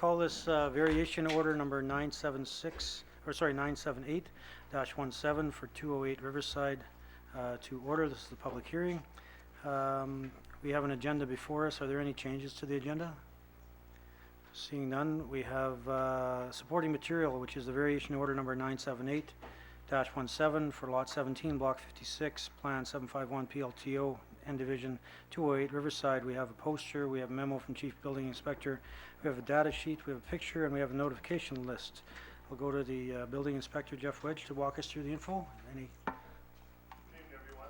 call this variation order number 978-17 for 208 Riverside to order. This is the public hearing. We have an agenda before us. Are there any changes to the agenda? Seeing none, we have supporting material, which is the variation order number 978-17 for Lot 17, Block 56, Plan 751 PLTO, N Division 208 Riverside. We have a poster, we have a memo from Chief Building Inspector, we have a data sheet, we have a picture, and we have a notification list. We'll go to the Building Inspector, Jeff Wedge, to walk us through the info. Any? Good evening, everyone.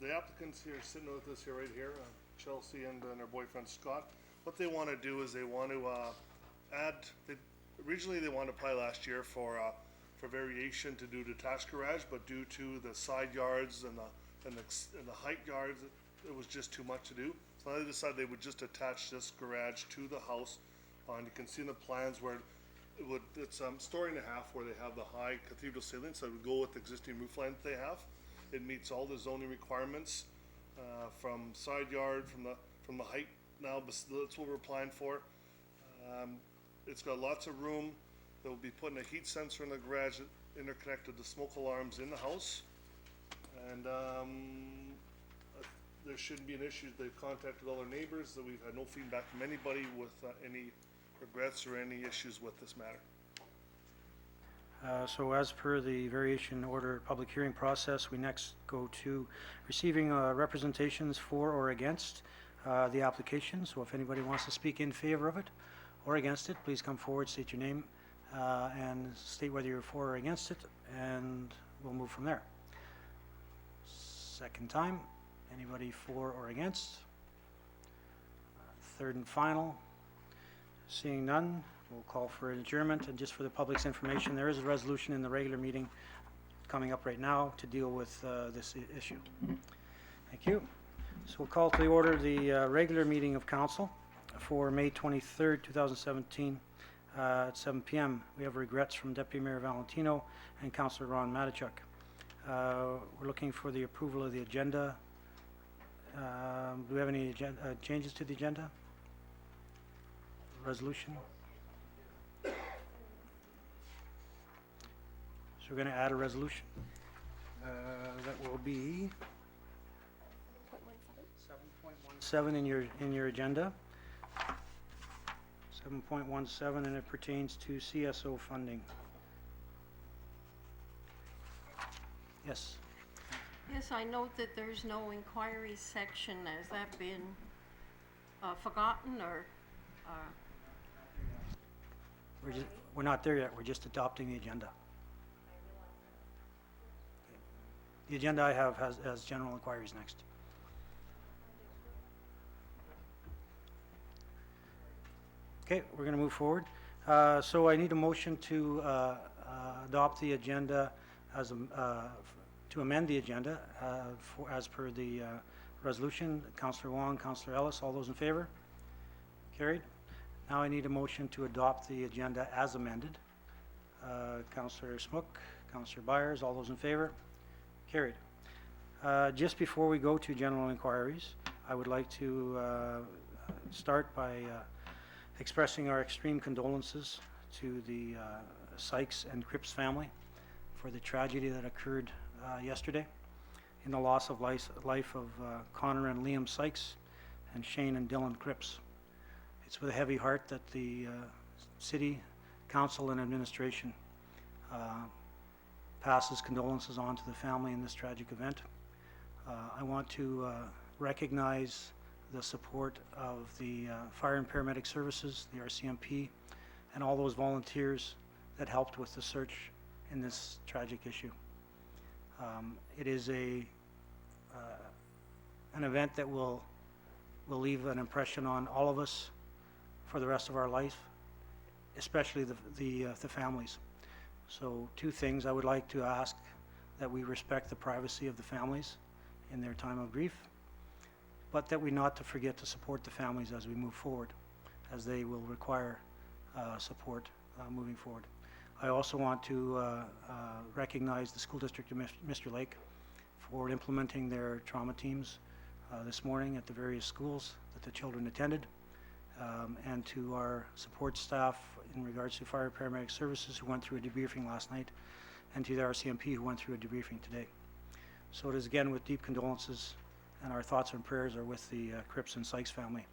The applicants here sitting with us here, right here, Chelsea and her boyfriend Scott. What they want to do is they want to add. Originally, they wanted to apply last year for variation to do detached garage, but due to the side yards and the height yards, it was just too much to do. So they decided they would just attach this garage to the house. And you can see in the plans where it's story and a half where they have the high cathedral ceiling, so it would go with the existing roof line that they have. It meets all the zoning requirements from side yard, from the height. Now that's what we're applying for. It's got lots of room. They'll be putting a heat sensor in the garage that interconnected the smoke alarms in the house. And there shouldn't be an issue. They've contacted all their neighbors. That we've had no feedback from anybody with any regrets or any issues with this matter. So as per the variation order public hearing process, we next go to receiving representations for or against the application. So if anybody wants to speak in favor of it or against it, please come forward, state your name, and state whether you're for or against it, and we'll move from there. Second time, anybody for or against? Third and final. Seeing none, we'll call for an adjournment. And just for the public's information, there is a resolution in the regular meeting coming up right now to deal with this issue. Thank you. So we'll call to the order the regular meeting of council for May 23rd, 2017 at 7 p.m. We have regrets from Deputy Mayor Valentino and Councillor Ron Matichuk. We're looking for the approval of the agenda. Do we have any changes to the agenda? Resolution? So we're going to add a resolution. That will be 7.17 in your agenda. 7.17, and it pertains to CSO funding. Yes. Yes, I note that there's no inquiry section. Has that been forgotten or? We're not there yet. We're just adopting the agenda. The agenda I have has general inquiries next. Okay, we're going to move forward. So I need a motion to adopt the agenda as to amend the agenda as per the resolution. Councillor Wong, Councillor Ellis, all those in favor? Carried. Now I need a motion to adopt the agenda as amended. Councillor Smook, Councillor Byers, all those in favor? Carried. Just before we go to general inquiries, I would like to start by expressing our extreme condolences to the Sykes and Cripps family for the tragedy that occurred yesterday in the loss of life of Connor and Liam Sykes and Shane and Dylan Cripps. It's with a heavy heart that the City Council and Administration passes condolences on to the family in this tragic event. I want to recognize the support of the Fire and Paramedic Services, the RCMP, and all those volunteers that helped with the search in this tragic issue. It is an event that will leave an impression on all of us for the rest of our life, especially the families. So two things. I would like to ask that we respect the privacy of the families in their time of grief, but that we not to forget to support the families as we move forward, as they will require support moving forward. I also want to recognize the school district of Mr. Lake for implementing their trauma teams this morning at the various schools that the children attended. and to our support staff in regards to fire paramedic services who went through a debriefing last night, and to the RCMP who went through a debriefing today. So it is again with deep condolences, and our thoughts and prayers are with the Cripps and Sykes family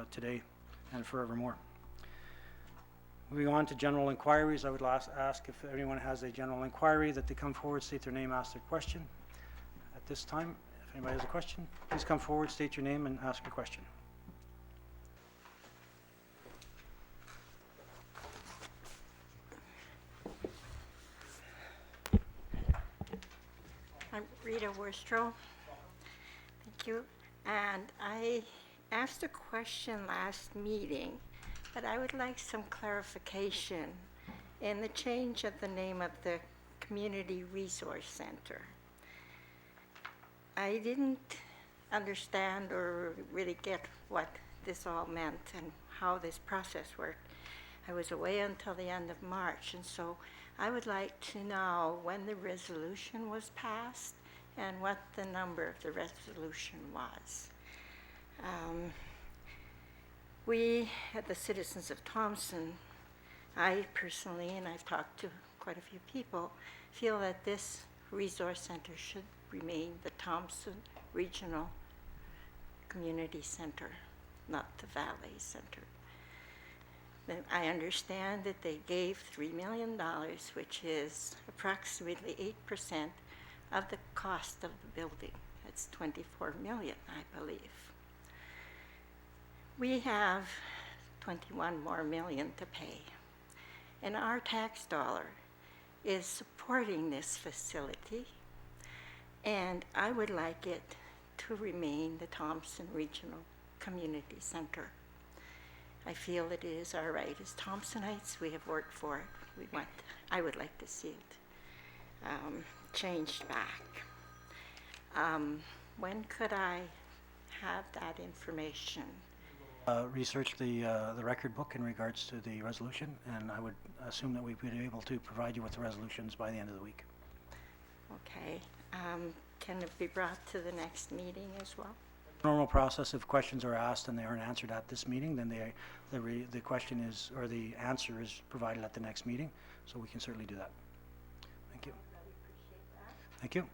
today and forevermore. Moving on to general inquiries, I would ask if anyone has a general inquiry that they come forward, state their name, ask their question. At this time, if anybody has a question, please come forward, state your name, and ask your question. I'm Rita Worstrow. Thank you. And I asked a question last meeting, but I would like some clarification in the change of the name of the Community Resource Center. I didn't understand or really get what this all meant and how this process worked. I was away until the end of March, and so I would like to know when the resolution was passed and what the number of the resolution was. We, at the Citizens of Thompson, I personally, and I've talked to quite a few people, feel that this resource center should remain the Thompson Regional Community Center, not the Valley Center. Then I understand that they gave $3 million, which is approximately 8% of the cost of the building. That's $24 million, I believe. We have 21 more million to pay, and our tax dollar is supporting this facility, and I would like it to remain the Thompson Regional Community Center. I feel it is our right as Thompsonites. We have worked for it. I would like to see it changed back. When could I have that information? Research the record book in regards to the resolution, and I would assume that we'd be able to provide you with the resolutions by the end of the week. Okay. Can it be brought to the next meeting as well? Normal process, if questions are asked and they aren't answered at this meeting, then the question is, or the answer is provided at the next meeting, so we can certainly do that. Thank you. I really appreciate that. Thank you.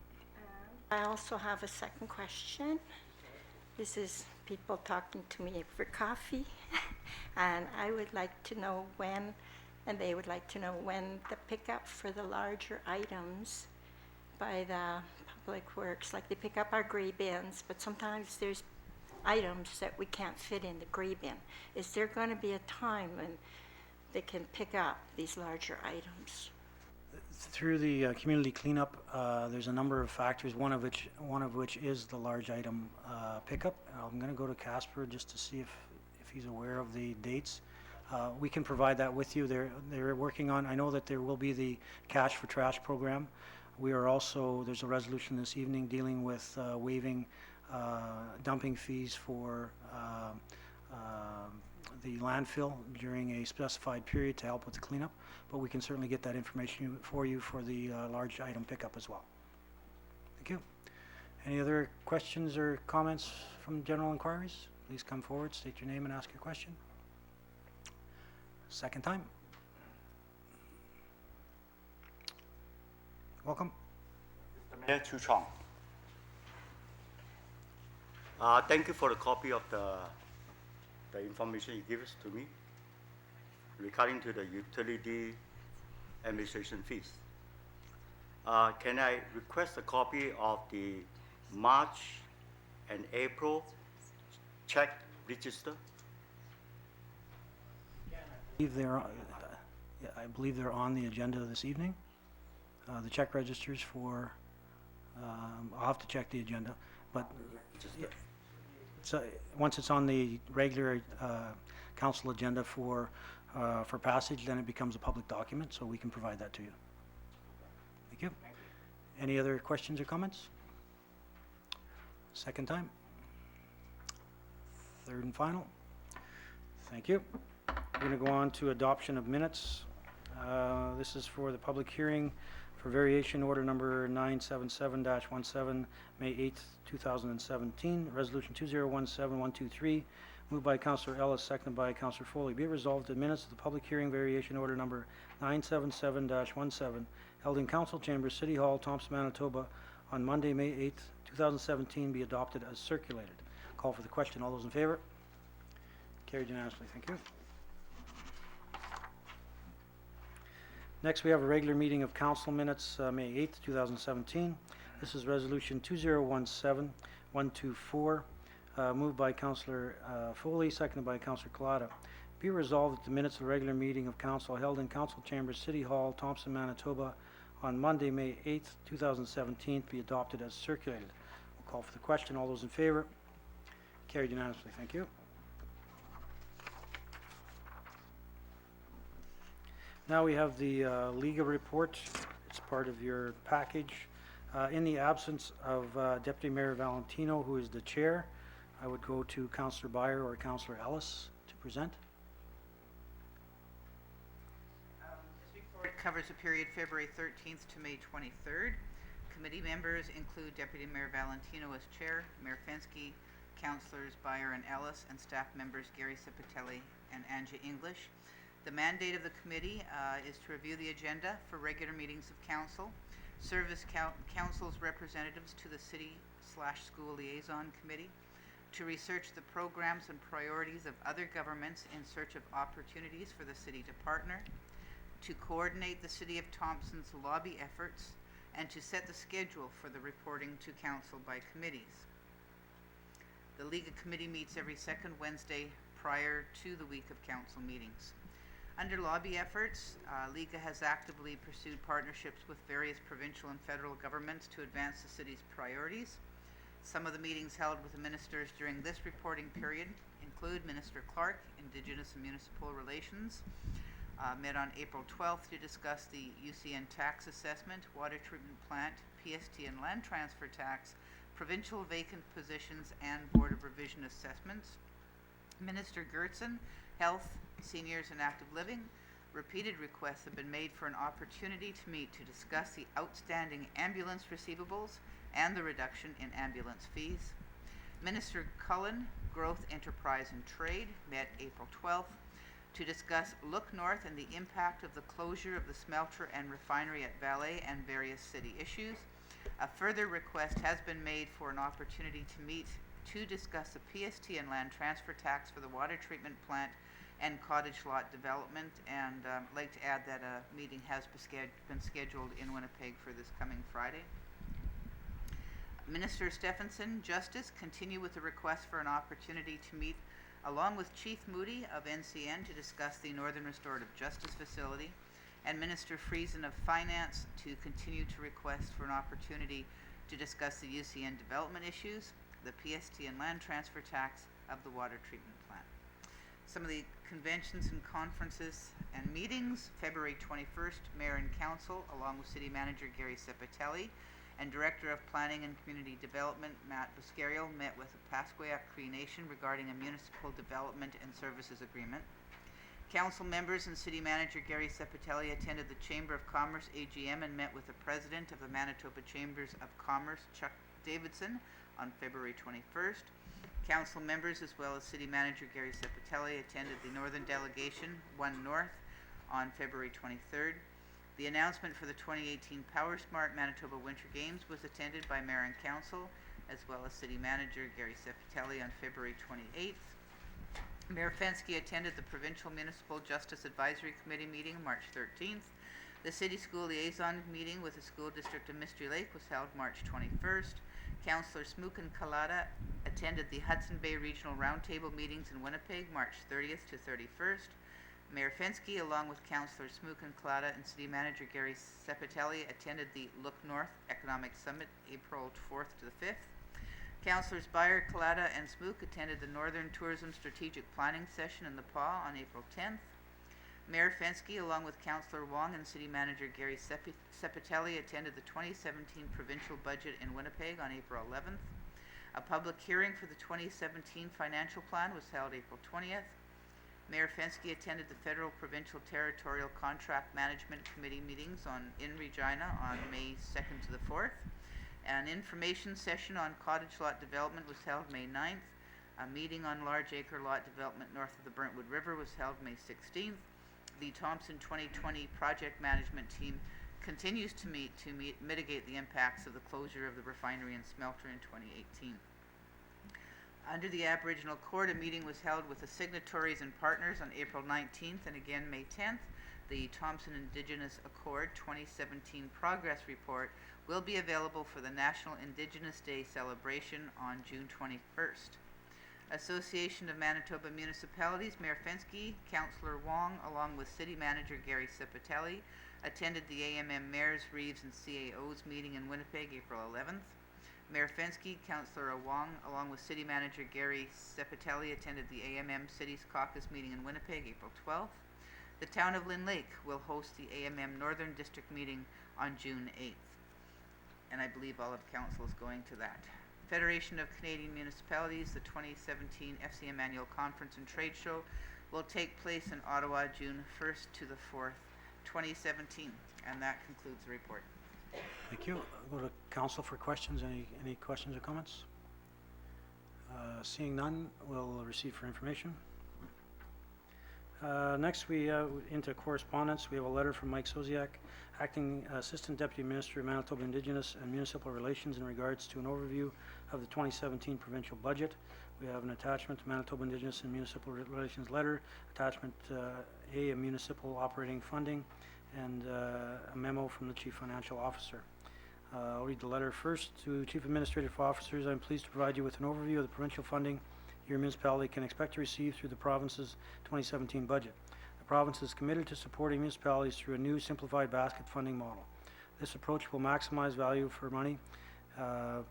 I also have a second question. This is people talking to me for coffee, and I would like to know when, and they would like to know when the pickup for the larger items by the Public Works, like they pick up our gray bins, but sometimes there's items that we can't fit in the gray bin. Is there going to be a time when they can pick up these larger items? Through the community cleanup, there's a number of factors, one of which is the large item pickup. I'm going to go to Casper just to see if he's aware of the dates. We can provide that with you. They're working on, I know that there will be the Cash for Trash program. We are also, there's a resolution this evening dealing with waiving dumping fees for the landfill during a specified period to help with the cleanup, but we can certainly get that information for you for the large item pickup as well. Thank you. Any other questions or comments from general inquiries? Please come forward, state your name and ask your question. Second time. Welcome. Mayor Chu Chong. Thank you for the copy of the information you give us to me regarding to the utility administration fees. Can I request a copy of the March and April check register? I believe they're on the agenda this evening. The check registers for, I'll have to check the agenda, but so once it's on the regular council agenda for passage, then it becomes a public document, so we can provide that to you. Thank you. Any other questions or comments? Second time. Third and final. Thank you. We're going to go on to adoption of minutes. This is for the public hearing for variation order number 977-17, May 8th, 2017, resolution 2017-123, Moved by Councillor Ellis, seconded by Councillor Foley. Be it resolved, the minutes of the public hearing variation order number 977-17 held in Council Chambers, City Hall, Thompson, Manitoba on Monday, May 8th, 2017 be adopted as circulated. Call for the question. All those in favor? Carried unanimously. Thank you. Next, we have a regular meeting of council minutes, May 8th, 2017. This is Resolution 2017-124, moved by Councillor Foley, seconded by Councillor Collada. Be resolved that the minutes of the regular meeting of council held in Council Chambers, City Hall, Thompson, Manitoba on Monday, May 8th, 2017 be adopted as circulated. We'll call for the question. All those in favor? Carried unanimously. Thank you. Now we have the Liga report. It's part of your package. In the absence of Deputy Mayor Valentino, who is the chair, I would go to Councillor Byer or Councillor Ellis to present. This report covers the period February 13th to May 23rd. Committee members include Deputy Mayor Valentino as chair, Mayor Fensky, Councillors Byer and Ellis, and staff members Gary Cipitelli and Angie English. The mandate of the committee is to review the agenda for regular meetings of council, serve as council's representatives to the city/school liaison committee, to research the programs and priorities of other governments in search of opportunities for the city to partner, to coordinate the City of Thompson's lobby efforts, and to set the schedule for the reporting to council by committees. The Liga Committee meets every second Wednesday prior to the week of council meetings. Under lobby efforts, Liga has actively pursued partnerships with various provincial and federal governments to advance the city's priorities. Some of the meetings held with the ministers during this reporting period include Minister Clark, Indigenous and Municipal Relations, met on April 12th to discuss the UCN tax assessment, water treatment plant, PST and land transfer tax, provincial vacant positions, and Board of Revision assessments. Minister Gertsen, Health, Seniors and Active Living. Repeated requests have been made for an opportunity to meet to discuss the outstanding ambulance receivables and the reduction in ambulance fees. Minister Cullen, Growth, Enterprise and Trade, met April 12th to discuss Look North and the impact of the closure of the smelter and refinery at Vallée and various city issues. A further request has been made for an opportunity to meet to discuss the PST and land transfer tax for the water treatment plant and cottage lot development, and I'd like to add that a meeting has been scheduled in Winnipeg for this coming Friday. Minister Stephenson, Justice, continue with the request for an opportunity to meet along with Chief Moody of NCN to discuss the Northern Restorative Justice Facility, and Minister Friesen of Finance to continue to request for an opportunity to discuss the UCN development issues, the PST and land transfer tax of the water treatment plant. Some of the conventions and conferences and meetings: February 21st, Mayor and Council, along with City Manager Gary Cipitelli and Director of Planning and Community Development Matt Buscario, met with the Pasquayac Cree Nation regarding a municipal development and services agreement. Council members and City Manager Gary Cipitelli attended the Chamber of Commerce AGM and met with the President of the Manitoba Chambers of Commerce, Chuck Davidson, on February 21st. Council members as well as City Manager Gary Cipitelli attended the Northern Delegation 1 North on February 23rd. The announcement for the 2018 PowerSmart Manitoba Winter Games was attended by Mayor and Council as well as City Manager Gary Cipitelli on February 28th. Mayor Fensky attended the Provincial Municipal Justice Advisory Committee meeting March 13th. The City School Liaison meeting with the School District of Mystery Lake was held March 21st. Councillor Smook and Collada attended the Hudson Bay Regional Roundtable meetings in Winnipeg March 30th to 31st. Mayor Fensky, along with Councillor Smook and Collada and City Manager Gary Cipitelli, attended the Look North Economic Summit April 4th to the 5th. Councillors Byer, Collada, and Smook attended the Northern Tourism Strategic Planning Session in the PAW on April 10th. Mayor Fensky, along with Councillor Wong and City Manager Gary Cipitelli, attended the 2017 provincial budget in Winnipeg on April 11th. A public hearing for the 2017 financial plan was held April 20th. Mayor Fensky attended the Federal Provincial Territorial Contract Management Committee meetings in Regina on May 2nd to the 4th. An information session on cottage lot development was held May 9th. A meeting on large acre lot development north of the Brentwood River was held May 16th. The Thompson 2020 project management team continues to mitigate the impacts of the closure of the refinery and smelter in 2018. Under the Aboriginal Court, a meeting was held with the signatories and partners on April 19th and again May 10th. The Thompson Indigenous Accord 2017 Progress Report will be available for the National Indigenous Day celebration on June 21st. Association of Manitoba Municipalities, Mayor Fenske, Councillor Wong, along with City Manager Gary Cipitelli, attended the AMM Mayors, Reeves, and CAOs meeting in Winnipeg, April 11th. Mayor Fenske, Councillor Wong, along with City Manager Gary Cipitelli, attended the AMM Cities Caucus meeting in Winnipeg, April 12th. The town of Lynn Lake will host the AMM Northern District meeting on June 8th. And I believe all of council is going to that. Federation of Canadian Municipalities, the 2017 FCM Annual Conference and Trade Show will take place in Ottawa, June 1st to the 4th, 2017. And that concludes the report. Thank you. I'll go to council for questions. Any questions or comments? Seeing none, we'll receive for information. Next, we into correspondence. We have a letter from Mike Soziak, Acting Assistant Deputy Minister of Manitoba Indigenous and Municipal Relations, in regards to an overview of the 2017 provincial budget. We have an attachment to Manitoba Indigenous and Municipal Relations letter, attachment A, municipal operating funding, and a memo from the Chief Financial Officer. I'll read the letter first. To Chief Administrative Officers, I'm pleased to provide you with an overview of the provincial funding your municipality can expect to receive through the province's 2017 budget. The province is committed to supporting municipalities through a new simplified basket funding model. This approach will maximize value for money,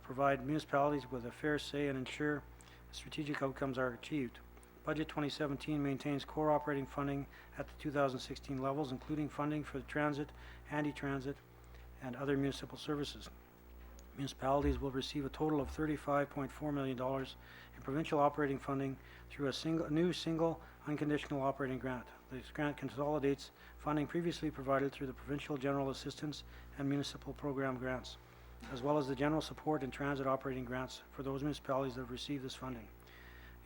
provide municipalities with a fair say, and ensure strategic outcomes are achieved. Budget 2017 maintains core operating funding at the 2016 levels, including funding for the transit, anti-transit, and other municipal services. Municipalities will receive a total of $35.4 million in provincial operating funding through a new single unconditional operating grant. This grant consolidates funding previously provided through the provincial general assistance and municipal program grants, as well as the general support and transit operating grants for those municipalities that have received this funding.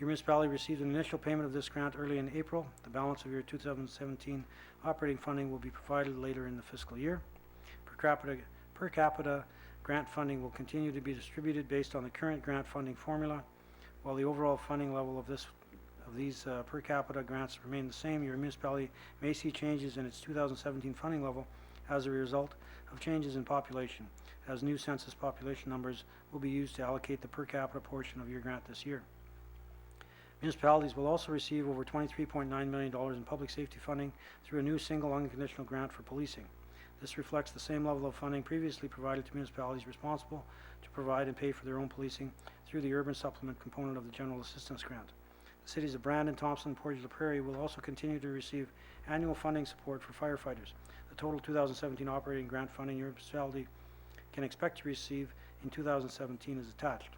Your municipality received an initial payment of this grant early in April. The balance of your 2017 operating funding will be provided later in the fiscal year. Per capita grant funding will continue to be distributed based on the current grant funding formula. While the overall funding level of these per capita grants remain the same, your municipality may see changes in its 2017 funding level as a result of changes in population, as new census population numbers will be used to allocate the per capita portion of your grant this year. Municipalities will also receive over $23.9 million in public safety funding through a new single unconditional grant for policing. This reflects the same level of funding previously provided to municipalities responsible to provide and pay for their own policing through the urban supplement component of the general assistance grant. The cities of Brandon, Thompson, and Portage la Prairie will also continue to receive annual funding support for firefighters. The total 2017 operating grant funding your municipality can expect to receive in 2017 is attached.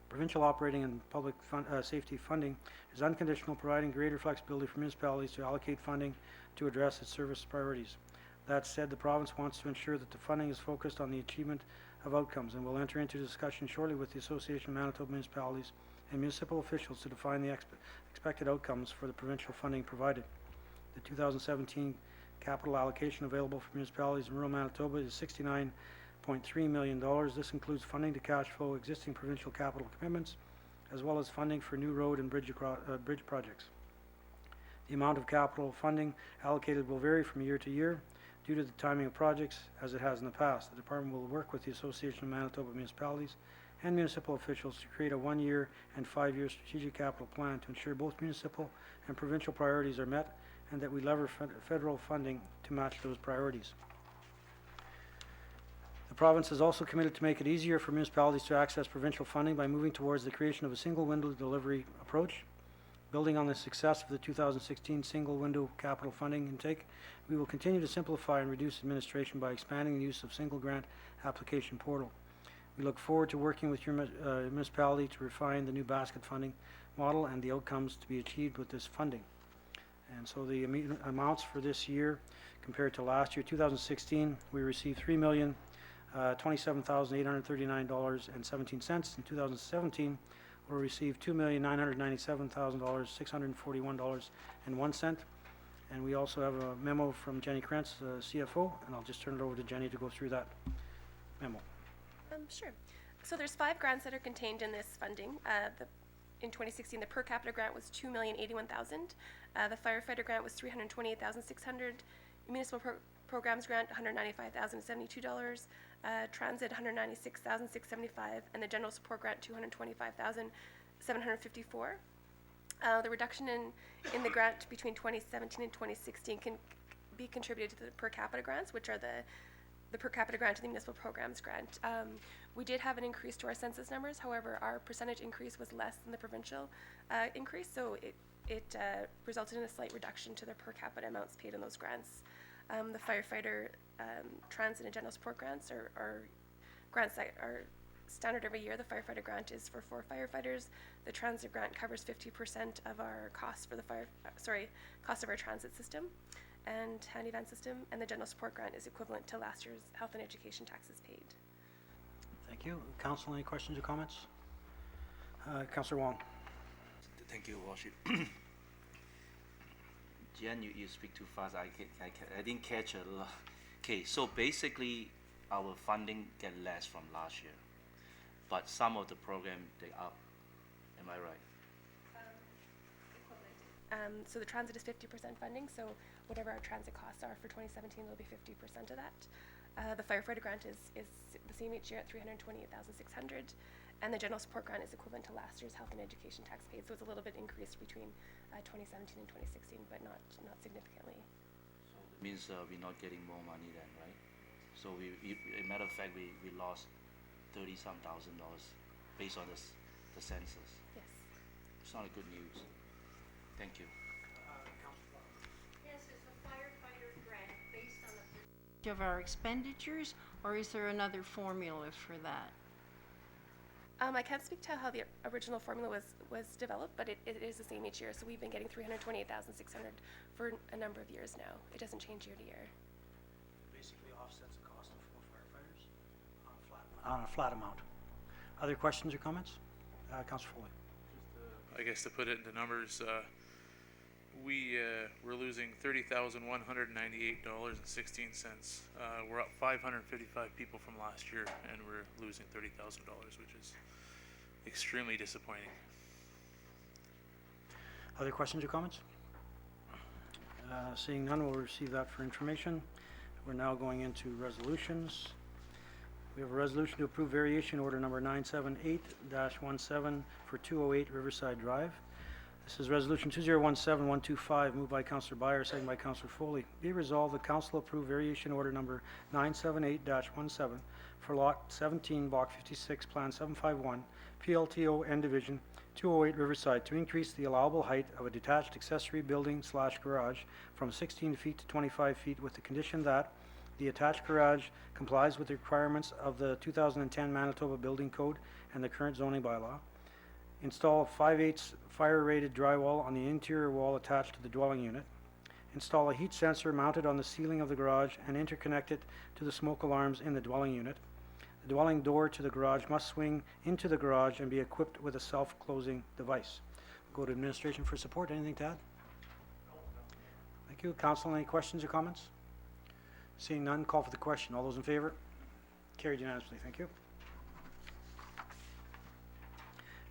Provincial operating and public safety funding is unconditional, providing greater flexibility for municipalities to allocate funding to address its service priorities. That said, the province wants to ensure that the funding is focused on the achievement of outcomes, and will enter into discussion shortly with the Association of Manitoba Municipalities and municipal officials to define the expected outcomes for the provincial funding provided. The 2017 capital allocation available for municipalities in rural Manitoba is $69.3 million. This includes funding to cash flow existing provincial capital commitments, as well as funding for new road and bridge projects. The amount of capital funding allocated will vary from year to year due to the timing of projects, as it has in the past. The department will work with the Association of Manitoba Municipalities and municipal officials to create a 1-year and 5-year strategic capital plan to ensure both municipal and provincial priorities are met, and that we lever federal funding to match those priorities. The province is also committed to make it easier for municipalities to access provincial funding by moving towards the creation of a single window delivery approach. Building on the success of the 2016 single window capital funding intake, we will continue to simplify and reduce administration by expanding the use of single grant application portal. We look forward to working with your municipality to refine the new basket funding model and the outcomes to be achieved with this funding. And so the amounts for this year compared to last year, 2016, we received $3,027,839.17. In 2017, will receive $2,997,641.01. And we also have a memo from Jenny Krantz, CFO, and I'll just turn it over to Jenny to go through that memo. Sure. So there's 5 grants that are contained in this funding. In 2016, the per capita grant was $2,081,000. The firefighter grant was $328,600. Municipal programs grant $195,072. Transit $196,675, and the general support grant $225,754. The reduction in the grant between 2017 and 2016 can be contributed to the per capita grants, which are the per capita grant and the municipal programs grant. We did have an increase to our census numbers. However, our percentage increase was less than the provincial increase, so it resulted in a slight reduction to the per capita amounts paid in those grants. The firefighter, transit, and general support grants are grants that are standard every year. The firefighter grant is for 4 firefighters. The transit grant covers 50% of our costs for the cost of our transit system and handy van system, and the general support grant is equivalent to last year's health and education taxes paid. Thank you. Council, any questions or comments? Councillor Wong. Thank you, Worship. Jen, you speak too fast. I didn't catch a lot. Okay, so basically, our funding get less from last year, but some of the program they up. Am I right? So the transit is 50% funding, so whatever our transit costs are for 2017 will be 50% of that. The firefighter grant is the same each year at $328,600, and the general support grant is equivalent to last year's health and education tax paid, so it's a little bit increased between 2017 and 2016, but not significantly. So it means we're not getting more money then, right? So a matter of fact, we lost $30-some thousand based on the census. Yes. It's not a good news. Thank you. Yes, is the firefighter grant based on the percentage of our expenditures, or is there another formula for that? I can't speak to how the original formula was developed, but it is the same each year. So we've been getting $328,600 for a number of years now. It doesn't change year to year. Basically offsets the cost of 4 firefighters on a flat amount. Other questions or comments? Councillor Foley. I guess to put it into numbers, we're losing $30,198.16. We're up 555 people from last year, and we're losing $30,000, which is extremely disappointing. Other questions or comments? Seeing none, we'll receive that for information. We're now going into resolutions. We have a resolution to approve variation order number 978-17 for 208 Riverside Drive. This is resolution 2017-125, moved by Councillor Byer, second by Councillor Foley. Be resolved, the council approve variation order number 978-17 for lot 17, block 56, plan 751, PLTO N Division, 208 Riverside, to increase the allowable height of a detached accessory building / garage from 16 feet to 25 feet with the condition that the attached garage complies with the requirements of the 2010 Manitoba Building Code and the current zoning bylaw. Install 5/8 fire-rated drywall on the interior wall attached to the dwelling unit. Install a heat sensor mounted on the ceiling of the garage and interconnect it to the smoke alarms in the dwelling unit. The dwelling door to the garage must swing into the garage and be equipped with a self-closing device. Go to administration for support. Anything to add? Thank you. Council, any questions or comments? Seeing none, call for the question. All those in favor? Carried unanimously. Thank you.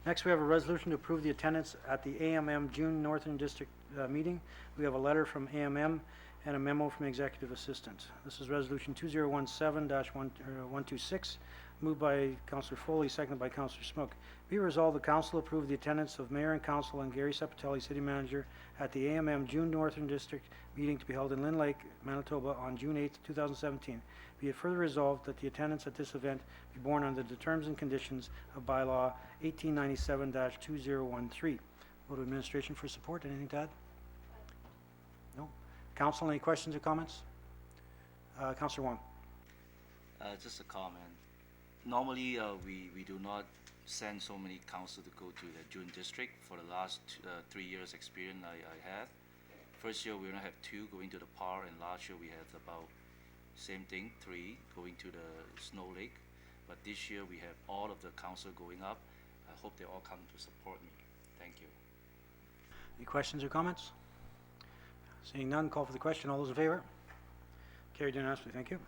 Next, we have a resolution to approve the attendance at the AMM June Northern District meeting. We have a letter from AMM and a memo from Executive Assistant. This is resolution 2017-126, moved by Councillor Foley, seconded by Councillor Smook. Be resolved, the council approve the attendance of Mayor and Council and Gary Sepatelli, City Manager, at the AMM June Northern District meeting to be held in Lynn Lake, Manitoba on June 8, 2017. Be it further resolved that the attendance at this event be borne under the terms and conditions of bylaw 1897-2013. Go to administration for support. Anything to add? No. Council, any questions or comments? Councillor Wong. Just a comment. Normally, we do not send so many council to go to the June district. For the last 3 years experience I have. First year we only have 2 going to the park, and last year we had about same thing, 3 going to the Snow Lake. But this year we have all of the council going up. I hope they all come to support me. Thank you. Any questions or comments? Seeing none, call for the question. All those in favor? Carried unanimously. Thank you.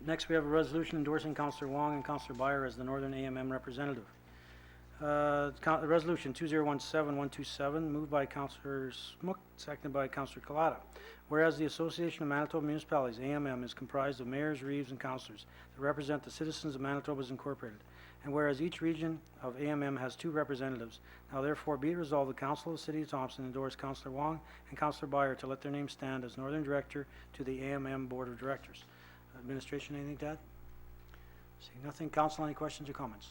Next, we have a resolution endorsing Councillor Wong and Councillor Byer as the Northern AMM representative. Resolution 2017-127, moved by Councillor Smook, seconded by Councillor Kalata. Whereas the Association of Manitoba Municipalities, AMM, is comprised of mayors, reeves, and councillors that represent the citizens of Manitoba Incorporated. And whereas each region of AMM has 2 representatives, now therefore be it resolved the Council of the City of Thompson endorse Councillor Wong and Councillor Byer to let their names stand as Northern Director to the AMM Board of Directors. Administration, anything to add? Seeing nothing, Council, any questions or comments?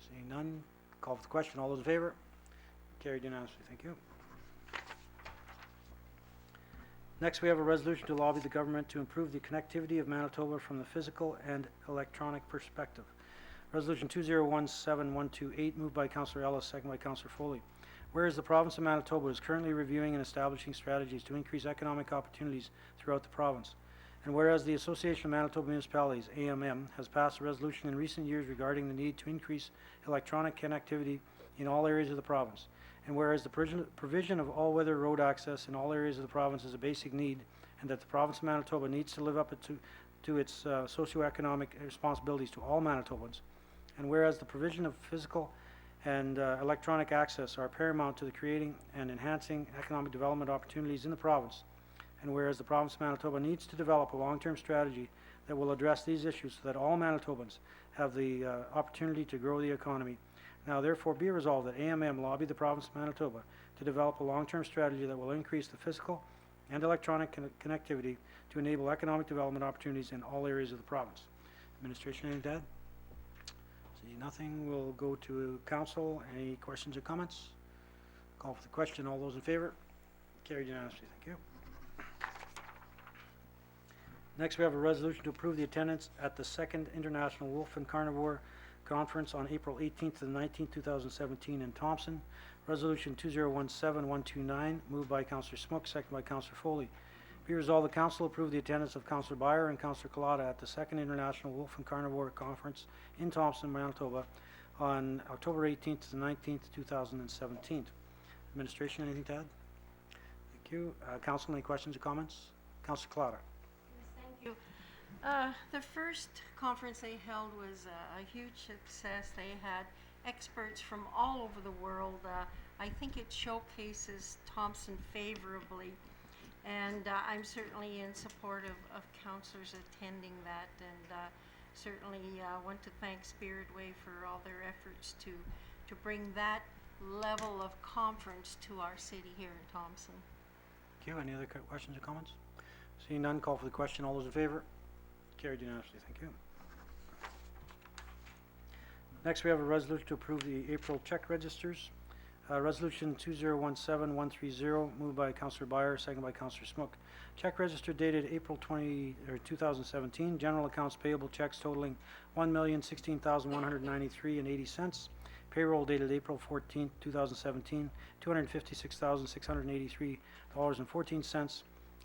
Seeing none, call for the question. All those in favor? Carried unanimously. Thank you. Next, we have a resolution to lobby the government to improve the connectivity of Manitoba from the physical and electronic perspective. Resolution 2017-128, moved by Councillor Ellis, second by Councillor Foley. Whereas the province of Manitoba is currently reviewing and establishing strategies to increase economic opportunities throughout the province. And whereas the Association of Manitoba Municipalities, AMM, has passed a resolution in recent years regarding the need to increase electronic connectivity in all areas of the province. And whereas the provision of all-weather road access in all areas of the province is a basic need, and that the province of Manitoba needs to live up to its socioeconomic responsibilities to all Manitobans. And whereas the provision of physical and electronic access are paramount to the creating and enhancing economic development opportunities in the province. And whereas the province of Manitoba needs to develop a long-term strategy that will address these issues so that all Manitobans have the opportunity to grow the economy. Now therefore be resolved that AMM lobby the province of Manitoba to develop a long-term strategy that will increase the physical and electronic connectivity to enable economic development opportunities in all areas of the province. Administration, anything to add? See nothing, we'll go to council. Any questions or comments? Call for the question. All those in favor? Carried unanimously. Thank you. Next, we have a resolution to approve the attendance at the Second International Wolf and Carnivore Conference on April 18th to the 19th, 2017 in Thompson. Resolution 2017-129, moved by Councillor Smook, seconded by Councillor Foley. Be resolved the Council approve the attendance of Councillor Byer and Councillor Kalata at the Second International Wolf and Carnivore Conference in Thompson, Manitoba on October 18th to the 19th, 2017. Administration, anything to add? Thank you. Council, any questions or comments? Councillor Kalata. Thank you. The first conference they held was a huge success. They had experts from all over the world. I think it showcases Thompson favorably, and I'm certainly in support of councillors attending that, and certainly want to thank Spiritway for all their efforts to bring that level of conference to our city here in Thompson. Thank you. Any other questions or comments? Seeing none, call for the question. All those in favor? Carried unanimously. Thank you. Next, we have a resolution to approve the April check registers. Resolution 2017-130, moved by Councillor Byer, second by Councillor Smook. Check register dated April 2017. General accounts payable checks totaling $1,016,193.80. Payroll dated April 14th, 2017, $256,683.14.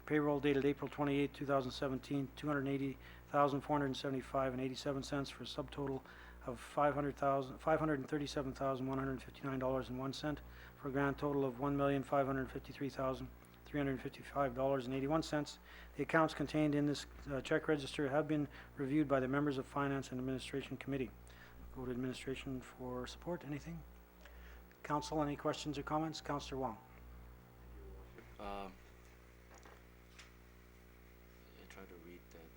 Payroll dated April 28, 2017, $280,475.87 for a subtotal of $537,159.01 for a grand total of $1,553,355.81. The accounts contained in this check register have been reviewed by the members of Finance and Administration Committee. Go to Administration for support. Anything? Council, any questions or comments? Councillor Wong. I try to read that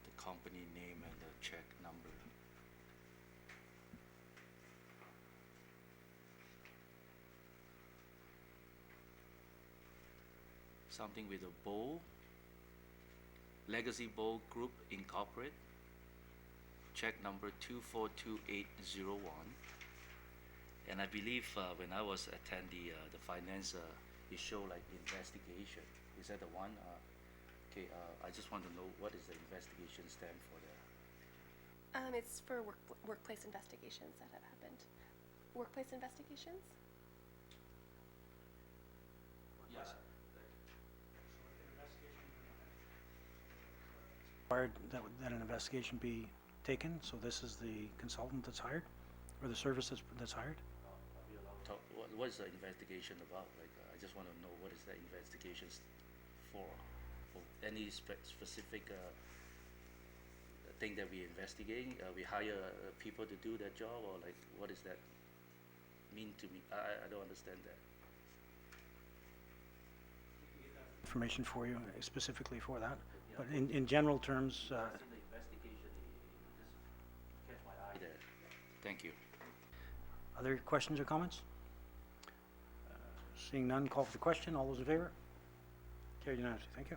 the company name and the check number. Something with a bowl. Legacy Bowl Group Incorporated. Check number 242801. And I believe when I was attending the finance, it showed like investigation. Is that the one? Okay, I just want to know what is the investigation stand for there? It's for workplace investigations that have happened. Workplace investigations? Yes. that an investigation be taken, so this is the consultant that's hired, or the service that's hired? What is the investigation about? Like, I just want to know what is the investigation for any specific thing that we investigating? We hire people to do that job, or like, what does that mean to me? I don't understand that. Information for you specifically for that, but in general terms, The investigation, just catch my eye there. Thank you. other questions or comments? Seeing none, call for the question. All those in favor? Carried unanimously. Thank you.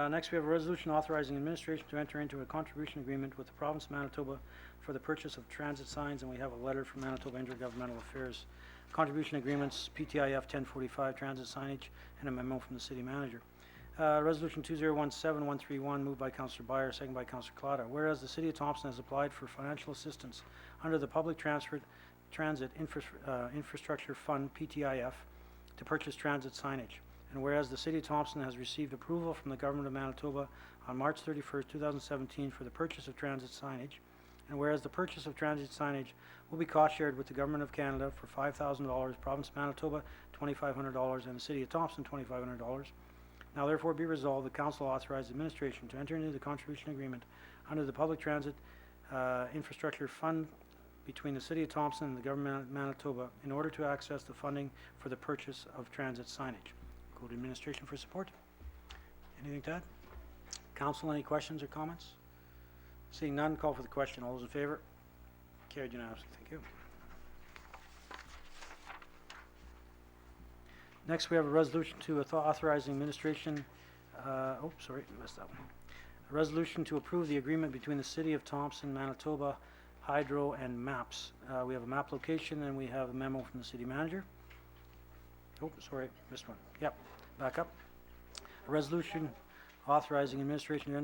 Next, we have a resolution authorizing administration to enter into a contribution agreement with the province of Manitoba for the purchase of transit signs, and we have a letter from Manitoba Intergovernmental Affairs Contribution Agreements, PTIF 1045 transit signage, and a memo from the city manager. Resolution 2017-131, moved by Councillor Byer, second by Councillor Clada. Whereas the City of Thompson has applied for financial assistance under the Public Transit Infrastructure Fund, PTIF, to purchase transit signage. And whereas the City of Thompson has received approval from the Government of Manitoba on March 31st, 2017 for the purchase of transit signage, and whereas the purchase of transit signage will be cost-shared with the Government of Canada for $5,000, Province of Manitoba $2,500, and the City of Thompson $2,500, now therefore be resolved, the Council authorize administration to enter into the contribution agreement under the Public Transit Infrastructure Fund between the City of Thompson and the Government of Manitoba in order to access the funding for the purchase of transit signage. Go to administration for support. Anything to add? Council, any questions or comments? Seeing none, call for the question. All those in favor? Carried unanimously. Thank you. Next, we have a resolution to authorizing administration, missed that one. A resolution to approve the agreement between the City of Thompson, Manitoba, Hydro, and MAPS. We have a map location, and we have a memo from the city manager. Oh, sorry, missed one. Yep, back up. A resolution authorizing administration to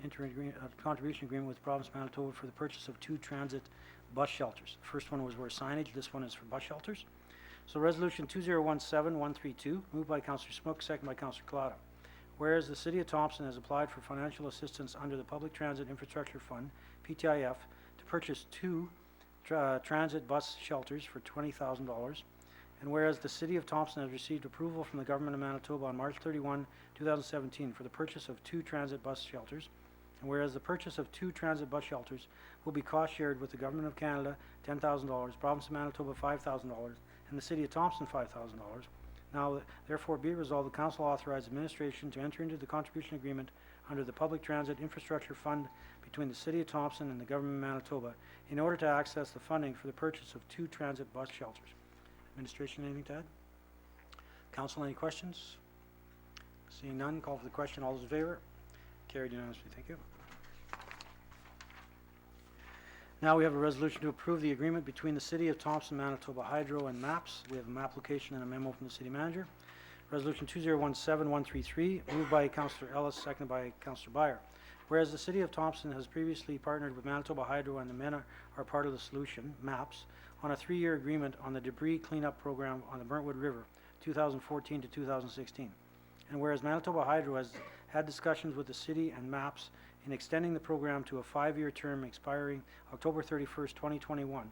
enter a contribution agreement with the province of Manitoba for the purchase of 2 transit bus shelters. The first one was where signage, this one is for bus shelters. So resolution 2017-132, moved by Councillor Smook, second by Councillor Clada. Whereas the City of Thompson has applied for financial assistance under the Public Transit Infrastructure Fund, PTIF, to purchase 2 transit bus shelters for $20,000. And whereas the City of Thompson has received approval from the Government of Manitoba on March 31, 2017 for the purchase of 2 transit bus shelters, and whereas the purchase of 2 transit bus shelters will be cost shared with the Government of Canada $10,000, Province of Manitoba $5,000, and the City of Thompson $5,000. Now therefore be resolved, the Council authorize administration to enter into the contribution agreement under the Public Transit Infrastructure Fund between the City of Thompson and the Government of Manitoba in order to access the funding for the purchase of 2 transit bus shelters. Administration, anything to add? Council, any questions? Seeing none, call for the question. All those in favor? Carried unanimously. Thank you. Now we have a resolution to approve the agreement between the City of Thompson, Manitoba Hydro, and MAPS. We have a map application and a memo from the city manager. Resolution 2017-133, moved by Councillor Ellis, seconded by Councillor Byer. Whereas the City of Thompson has previously partnered with Manitoba Hydro and the men are part of the solution, MAPS, on a 3-year agreement on the debris cleanup program on the Burntwood River, 2014 to 2016. And whereas Manitoba Hydro has had discussions with the city and MAPS in extending the program to a 5-year term expiring October 31st, 2021.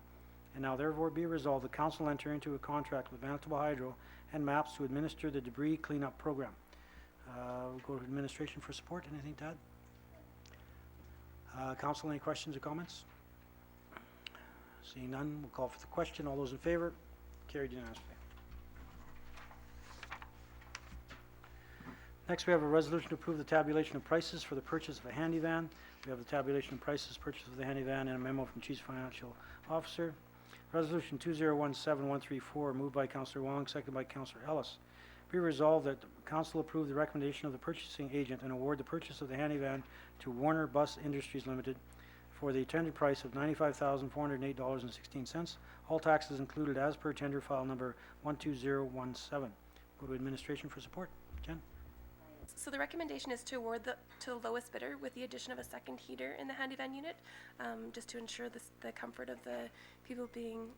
And now therefore be resolved, the Council enter into a contract with Manitoba Hydro and MAPS to administer the debris cleanup program. We'll go to administration for support. Anything to add? Council, any questions or comments? Seeing none, we'll call for the question. All those in favor? Carried unanimously. Next, we have a resolution to approve the tabulation of prices for the purchase of a handy van. We have the tabulation of prices purchase of the handy van and a memo from Chief Financial Officer. Resolution 2017-134, moved by Councillor Wong, seconded by Councillor Ellis. Be resolved that the Council approve the recommendation of the purchasing agent and award the purchase of the handy van to Warner Bus Industries Limited for the tender price of $95,408.16. All taxes included as per tender file number 12017. Go to administration for support. Jen? So the recommendation is to award to the lowest bidder with the addition of a second heater in the handy van unit, just to ensure the comfort of the people being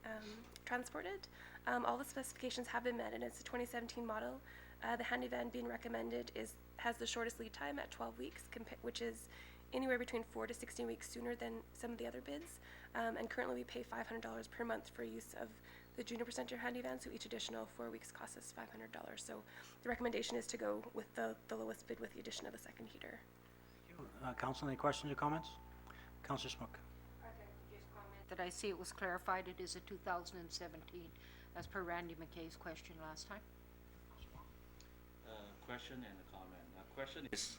transported. All the specifications have been met, and it's a 2017 model. The handy van being recommended is has the shortest lead time at 12 weeks, which is anywhere between 4 to 16 weeks sooner than some of the other bids. And currently we pay $500 per month for use of the Juniper Presenter handy van, so each additional 4 weeks costs us $500. So the recommendation is to go with the lowest bid with the addition of a second heater. Council, any questions or comments? Councillor Smook. That I see it was clarified, it is a 2017, as per Randy McKay's question last time. Question and a comment. Question is,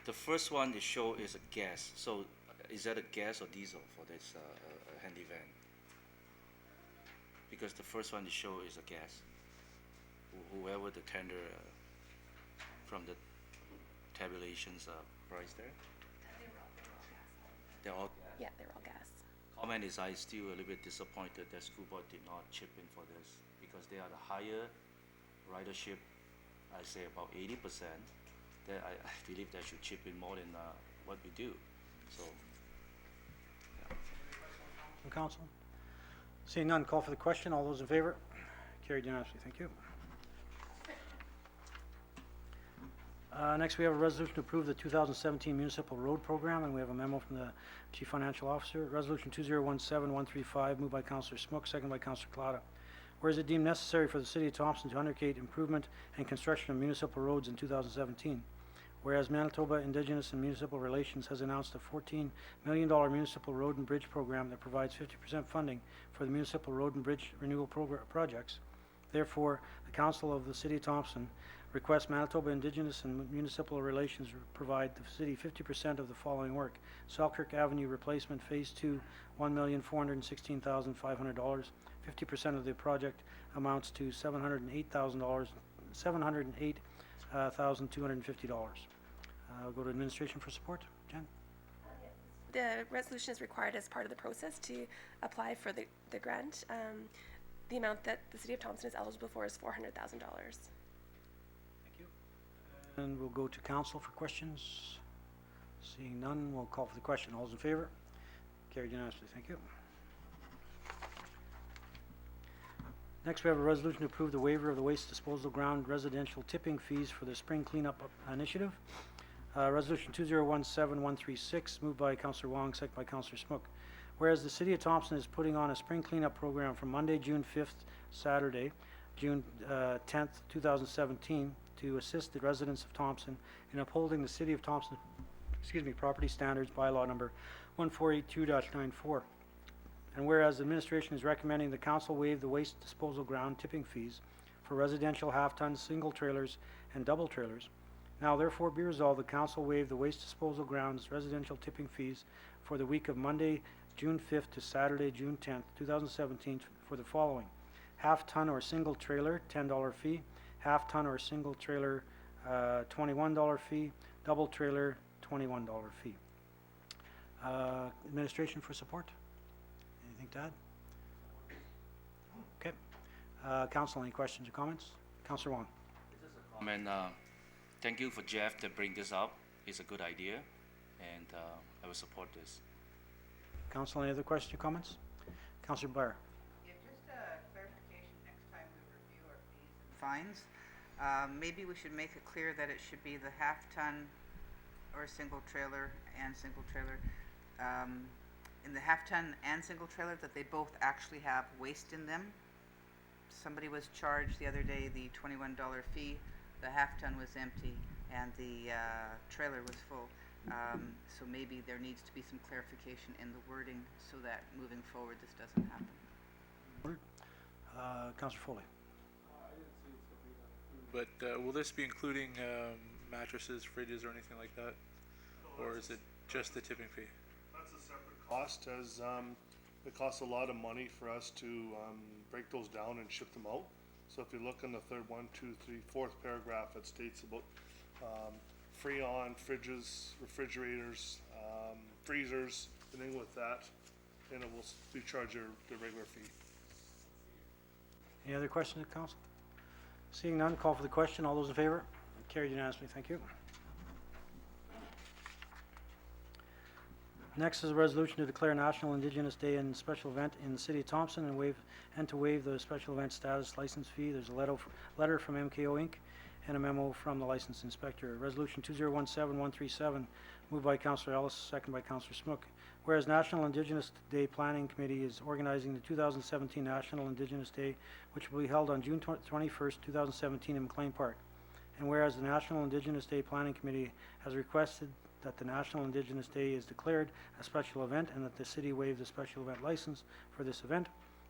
the first one they show is a gas. So is that a gas or diesel for this handy van? Because the first one they show is a gas. Whoever the tender from the tabulations price there? They're all gas. Yeah, they're all gas. Comment is I still a little bit disappointed that school board did not chip in for this because they are the higher ridership. I say about 80%. That I believe they should chip in more than what we do. So, yeah. From council? Seeing none, call for the question. All those in favor? Carried unanimously. Thank you. Next, we have a resolution to approve the 2017 municipal road program, and we have a memo from the Chief Financial Officer. Resolution 2017-135, moved by Councillor Smook, second by Councillor Clada. Whereas it deemed necessary for the City of Thompson to undertake improvement and construction of municipal roads in 2017. Whereas Manitoba Indigenous and Municipal Relations has announced a $14 million municipal road and bridge program that provides 50% funding for the municipal road and bridge renewal projects. Therefore, the Council of the City of Thompson requests Manitoba Indigenous and Municipal Relations provide the city 50% of the following work: Selkirk Avenue Replacement Phase 2, $1,416,500. 50% of the project amounts to $708,250. I'll go to administration for support. Jen? The resolution is required as part of the process to apply for the grant. The amount that the City of Thompson is eligible for is $400,000. Thank you. And we'll go to council for questions. Seeing none, we'll call for the question. All those in favor? Carried unanimously. Thank you. Next, we have a resolution to approve the waiver of the waste disposal ground residential tipping fees for the spring cleanup initiative. Resolution 2017-136, moved by Councillor Wong, second by Councillor Smook. Whereas the City of Thompson is putting on a spring cleanup program from Monday, June 5th, Saturday, June 10th, 2017, to assist the residents of Thompson in upholding the City of Thompson, property standards bylaw number 1482-94. And whereas the administration is recommending the council waive the waste disposal ground tipping fees for residential half-ton single trailers and double trailers, now therefore be resolved, the council waive the waste disposal grounds residential tipping fees for the week of Monday, June 5th to Saturday, June 10th, 2017 for the following: half-ton or single trailer, $10 fee; half-ton or single trailer, $21 fee; double trailer, $21 fee. Administration for support? Anything to add? Okay. Council, any questions or comments? Councillor Wong. Comment, thank you for Jeff to bring this up. It's a good idea, and I will support this. Council, any other questions or comments? Councillor Blair. Yeah, just a clarification next time we review our fees and fines. Maybe we should make it clear that it should be the half-ton or single trailer and single trailer. In the half-ton and single trailer, that they both actually have waste in them. Somebody was charged the other day the $21 fee. The half-ton was empty and the trailer was full. So maybe there needs to be some clarification in the wording so that moving forward this doesn't happen. Councillor Foley. But will this be including mattresses, fridges, or anything like that? Or is it just the tipping fee? That's a separate cost, as it costs a lot of money for us to break those down and ship them out. So if you look in the third fourth paragraph, it states about Freon, fridges, refrigerators, freezers, anything with that, and it will be charged the regular fee. Any other questions, council? Seeing none, call for the question. All those in favor? Carried unanimously. Thank you. Next is a resolution to declare National Indigenous Day and special event in the City of Thompson and to waive the special event status license fee. There's a letter from MKO Inc. and a memo from the license inspector. Resolution 2017-137, moved by Councillor Ellis, second by Councillor Smook. Whereas National Indigenous Day Planning Committee is organizing the 2017 National Indigenous Day, which will be held on June 21st, 2017 in McLean Park. And whereas the National Indigenous Day Planning Committee has requested that the National Indigenous Day is declared a special event and that the city waive the special event license for this event.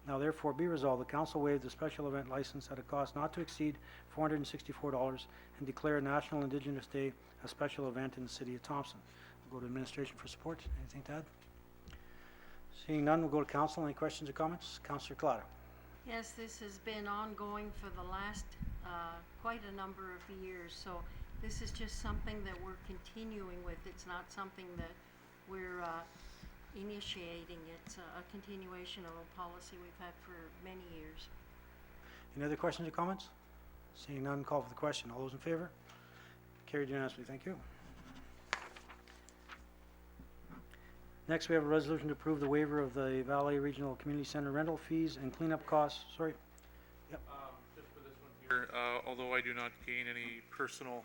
Now therefore be resolved, the council waive the special event license at a cost not to exceed $464 and declare National Indigenous Day a special event in the city of Thompson. We'll go to administration for support. Anything to add? Seeing none, we'll go to council. Any questions or comments? Councillor Collada. Yes, this has been ongoing for the last quite a number of years, so this is just something that we're continuing with. It's not something that we're initiating. It's a continuation of a policy we've had for many years. Any other questions or comments? Seeing none, call for the question. All those in favor? Carried unanimously. Thank you. Next, we have a resolution to approve the waiver of the Valley Regional Community Center rental fees and cleanup costs. Sorry. Yep. Just for this one here, although I do not gain any personal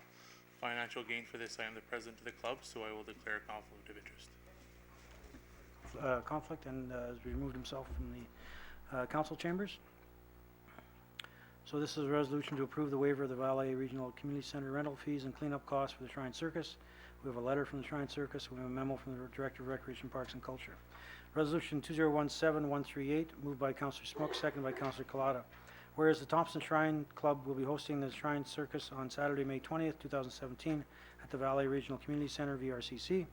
financial gain for this, I am the president of the club, so I will declare a conflict of interest. Conflict and has removed himself from the council chambers. So this is a resolution to approve the waiver of the Valley Regional Community Center rental fees and cleanup costs for the Shrine Circus. We have a letter from the Shrine Circus. We have a memo from the Director of Recreation, Parks and Culture. Resolution 2017-138, moved by Councillor Smook, seconded by Councillor Collada. Whereas the Thompson Shrine Club will be hosting the Shrine Circus on Saturday, May 20th, 2017 at the Valley Regional Community Center, VRCC.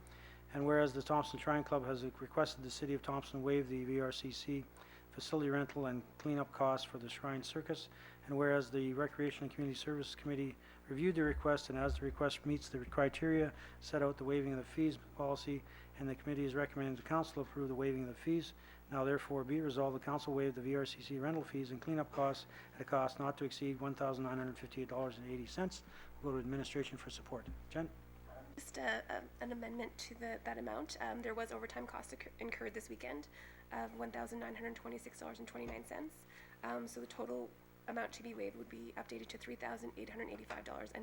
And whereas the Thompson Shrine Club has requested the City of Thompson waive the VRCC facility rental and cleanup costs for the Shrine Circus. And whereas the Recreation and Community Services Committee reviewed the request, and as the request meets the criteria set out the waiving of the fees policy, and the committee is recommending the council approve the waiving of the fees. Now therefore be resolved, the council waive the VRCC rental fees and cleanup costs at a cost not to exceed $1,958.80. We'll go to administration for support. Jen? Just an amendment to that amount. There was overtime costs incurred this weekend of $1,926.29. So the total amount to be waived would be updated to $3,885.09.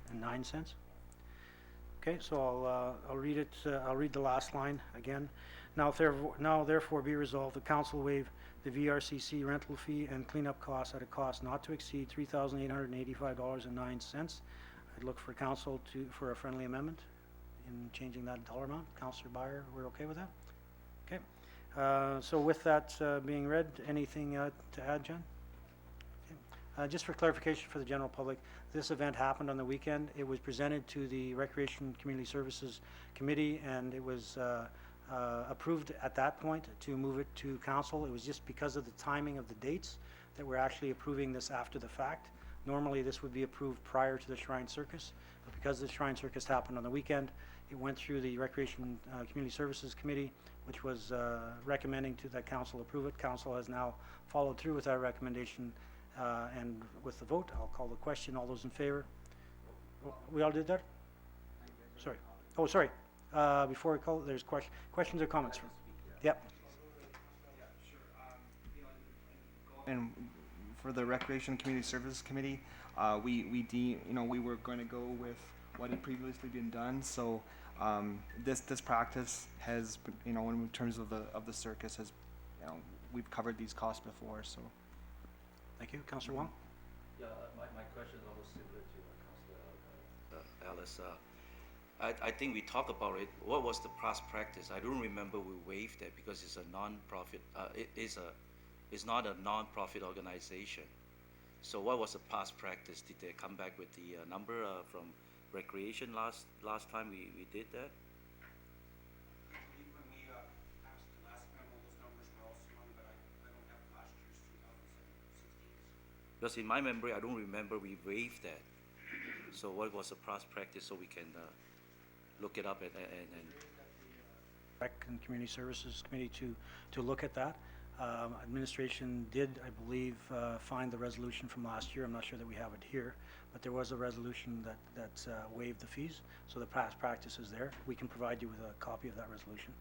And 9 cents? Okay, so I'll read it. I'll read the last line again. Now therefore be resolved, the council waive the VRCC rental fee and cleanup costs at a cost not to exceed $3,885.09. I'd look for council for a friendly amendment in changing that dollar amount. Councillor Byer, we're okay with that? Okay. So with that being read, anything to add, Jen? Okay. Just for clarification for the general public, this event happened on the weekend. It was presented to the Recreation Community Services Committee, and it was approved at that point to move it to council. It was just because of the timing of the dates that we're actually approving this after the fact. Normally, this would be approved prior to the Shrine Circus, but because the Shrine Circus happened on the weekend, it went through the Recreation Community Services Committee, which was recommending to that council approve it. Council has now followed through with that recommendation, and with the vote, I'll call the question. All those in favor? We all did that? Sorry. Oh, sorry. Before we call, there's questions or comments from? Yep. And for the Recreation and Community Services Committee, we were going to go with what had previously been done. So this practice has, in terms of the circus, has, we've covered these costs before. So, Thank you, Councillor Wong. Yeah, my question is almost similar to Councillor Ellis. I think we talked about it. What was the past practice? I don't remember we waived it because it's a non-profit. It's not a non-profit organization. So what was the past practice? Did they come back with the number from Recreation last time we did that? I believe when we passed the last memo, those numbers were also on, but I don't have last year's 2016. Because in my memory, I don't remember we waived that. So what was the past practice so we can look it up and Rec and Community Services Committee to look at that. Administration did, I believe, find the resolution from last year. I'm not sure that we have it here, but there was a resolution that waived the fees. So the past practice is there. We can provide you with a copy of that resolution.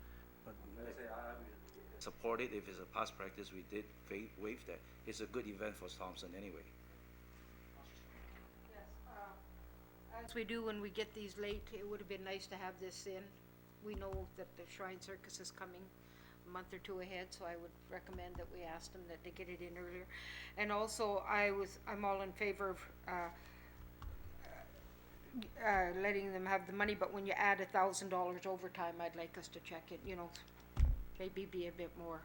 But support it if it's a past practice. We did waive that. It's a good event for Thompson anyway. As we do when we get these late, it would have been nice to have this in. We know that the Shrine Circus is coming a month or two ahead, so I would recommend that we ask them that they get it in earlier. And also, I'm all in favor of, letting them have the money, but when you add $1,000 overtime, I'd like us to check it, you know, maybe be a bit more.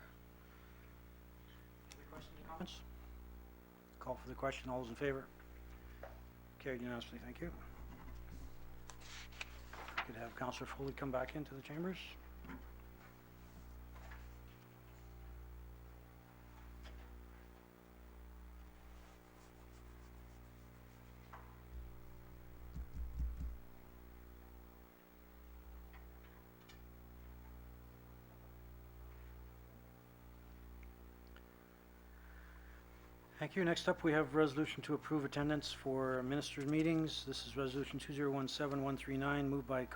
Other questions or comments? Call for the question. All those in favor? Carried unanimously. Thank you. Could have Councillor Foley come back into the chambers. Thank you. Next up, we have resolution to approve attendance for ministers' meetings. This is resolution 2017-139, moved by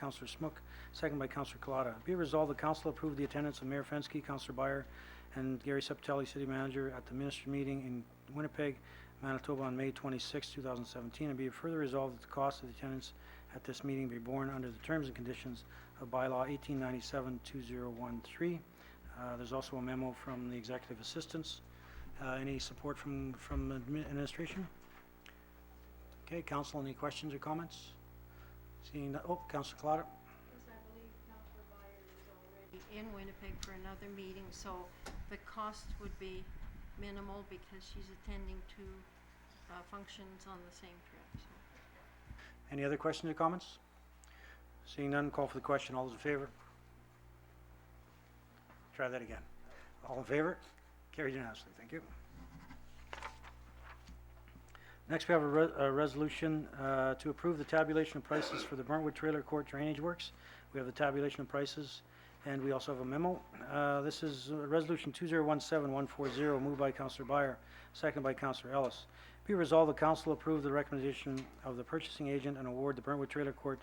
Councillor Smook, second by Councillor Collada. Be it resolved, the council approve the attendance of Mayor Fensky, Councillor Byer, and Gary Septelli, City Manager, at the minister meeting in Winnipeg, Manitoba, on May 26, 2017. And be it further resolved that the cost of the attendance at this meeting be borne under the terms and conditions of bylaw 1897-2013. There's also a memo from the executive assistants. Any support from administration? Okay, council, any questions or comments? Seeing that, oh, Councillor Collada. Because I believe Councillor Byer is already in Winnipeg for another meeting, so the cost would be minimal because she's attending two functions on the same trip, so. Any other questions or comments? Seeing none, call for the question. All those in favor? Try that again. All in favor? Carried unanimously. Thank you. Next, we have a resolution to approve the tabulation of prices for the Brentwood Trailer Court drainage works. We have the tabulation of prices, and we also have a memo. This is resolution 2017-140, moved by Councillor Byer, second by Councillor Ellis. Be resolved, the council approve the recommendation of the purchasing agent and award the Brentwood Trailer Court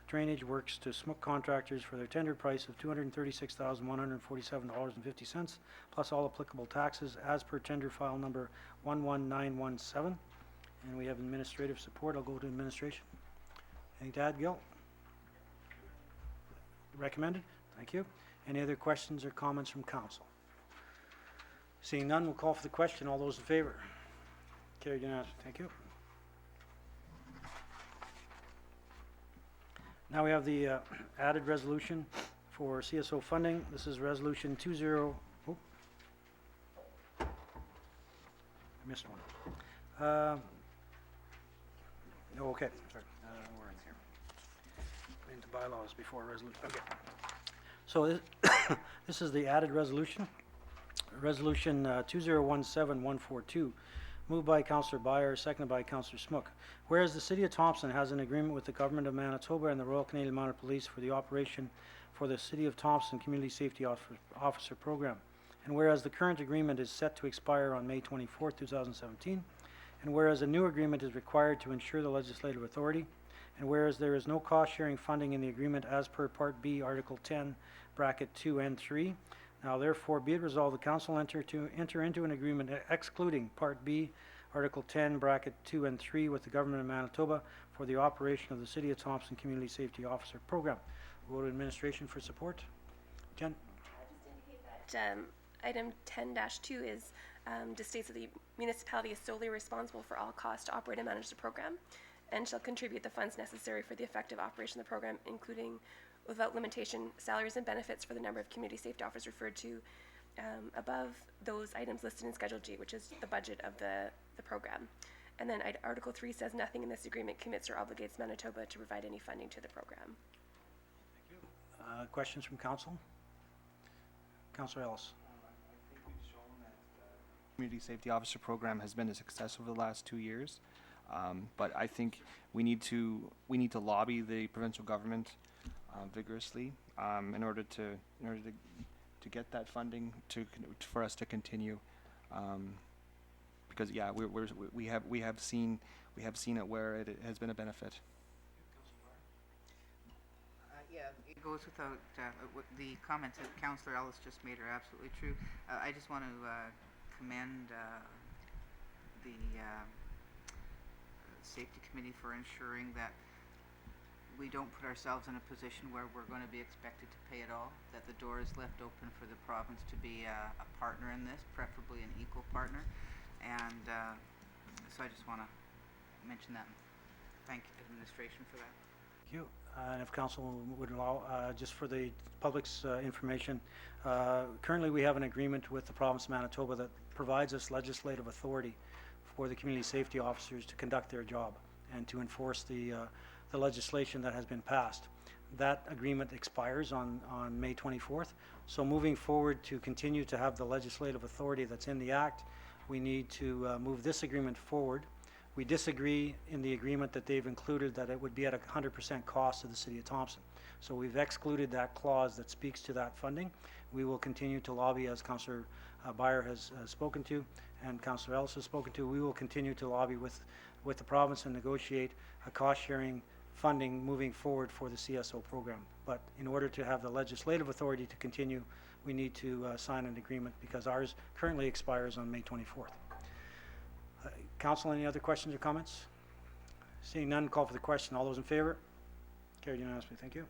drainage works to Smook Contractors for their tender price of $236,147.50, plus all applicable taxes, as per tender file number 11917. And we have administrative support. I'll go to administration. Anything to add, Gil? Recommended? Thank you. Any other questions or comments from council? Seeing none, we'll call for the question. All those in favor? Carried unanimously. Thank you. Now we have the added resolution for CSO funding. This is resolution 20. Oh, I missed one. Oh, okay. Sorry. We're in here. Into bylaws before resolution. Okay. So this is the added resolution. Resolution 2017-142. Moved by Councillor Byer, seconded by Councillor Smook. Whereas the City of Thompson has an agreement with the Government of Manitoba and the Royal Canadian Mounted Police for the operation for the City of Thompson Community Safety Officer Program. And whereas the current agreement is set to expire on May 24, 2017. And whereas a new agreement is required to ensure the legislative authority. And whereas there is no cost-sharing funding in the agreement as per Part B, Article 10, Bracket 2 and 3. Now therefore be it resolved, the council enter into an agreement excluding Part B, Article 10, Bracket 2 and 3 with the Government of Manitoba for the operation of the City of Thompson Community Safety Officer Program. We'll go to administration for support. Jen? That item 10-2 is just states that the municipality is solely responsible for all costs to operate and manage the program and shall contribute the funds necessary for the effective operation of the program, including without limitation salaries and benefits for the number of community safety officers referred to above those items listed in Schedule G, which is the budget of the program. And then Article 3 says nothing in this agreement commits or obligates Manitoba to provide any funding to the program. Questions from council? Councillor Ellis. I think we've shown that the Community Safety Officer Program has been a success over the last 2 years. But I think we need to lobby the provincial government vigorously in order to get that funding for us to continue, because yeah, we have seen it where it has been a benefit. Yeah, it goes without, the comments that Councillor Ellis just made are absolutely true. I just want to commend the Safety Committee for ensuring that we don't put ourselves in a position where we're going to be expected to pay it all, that the door is left open for the province to be a partner in this, preferably an equal partner. And so I just want to mention that. Thank administration for that. Thank you. And if council would allow, just for the public's information, currently we have an agreement with the province of Manitoba that provides us legislative authority for the community safety officers to conduct their job and to enforce the legislation that has been passed. That agreement expires on May 24th. So moving forward, to continue to have the legislative authority that's in the Act, we need to move this agreement forward. We disagree in the agreement that they've included that it would be at 100% cost to the City of Thompson. So we've excluded that clause that speaks to that funding. We will continue to lobby, as Councillor Beyer has spoken to, and Councillor Ellis has spoken to. We will continue to lobby with the province and negotiate a cost-sharing funding moving forward for the CSO program. But in order to have the legislative authority to continue, we need to sign an agreement because ours currently expires on May 24th. Council, any other questions or comments? Seeing none, call for the question. All those in favor? Carried unanimously. Thank you.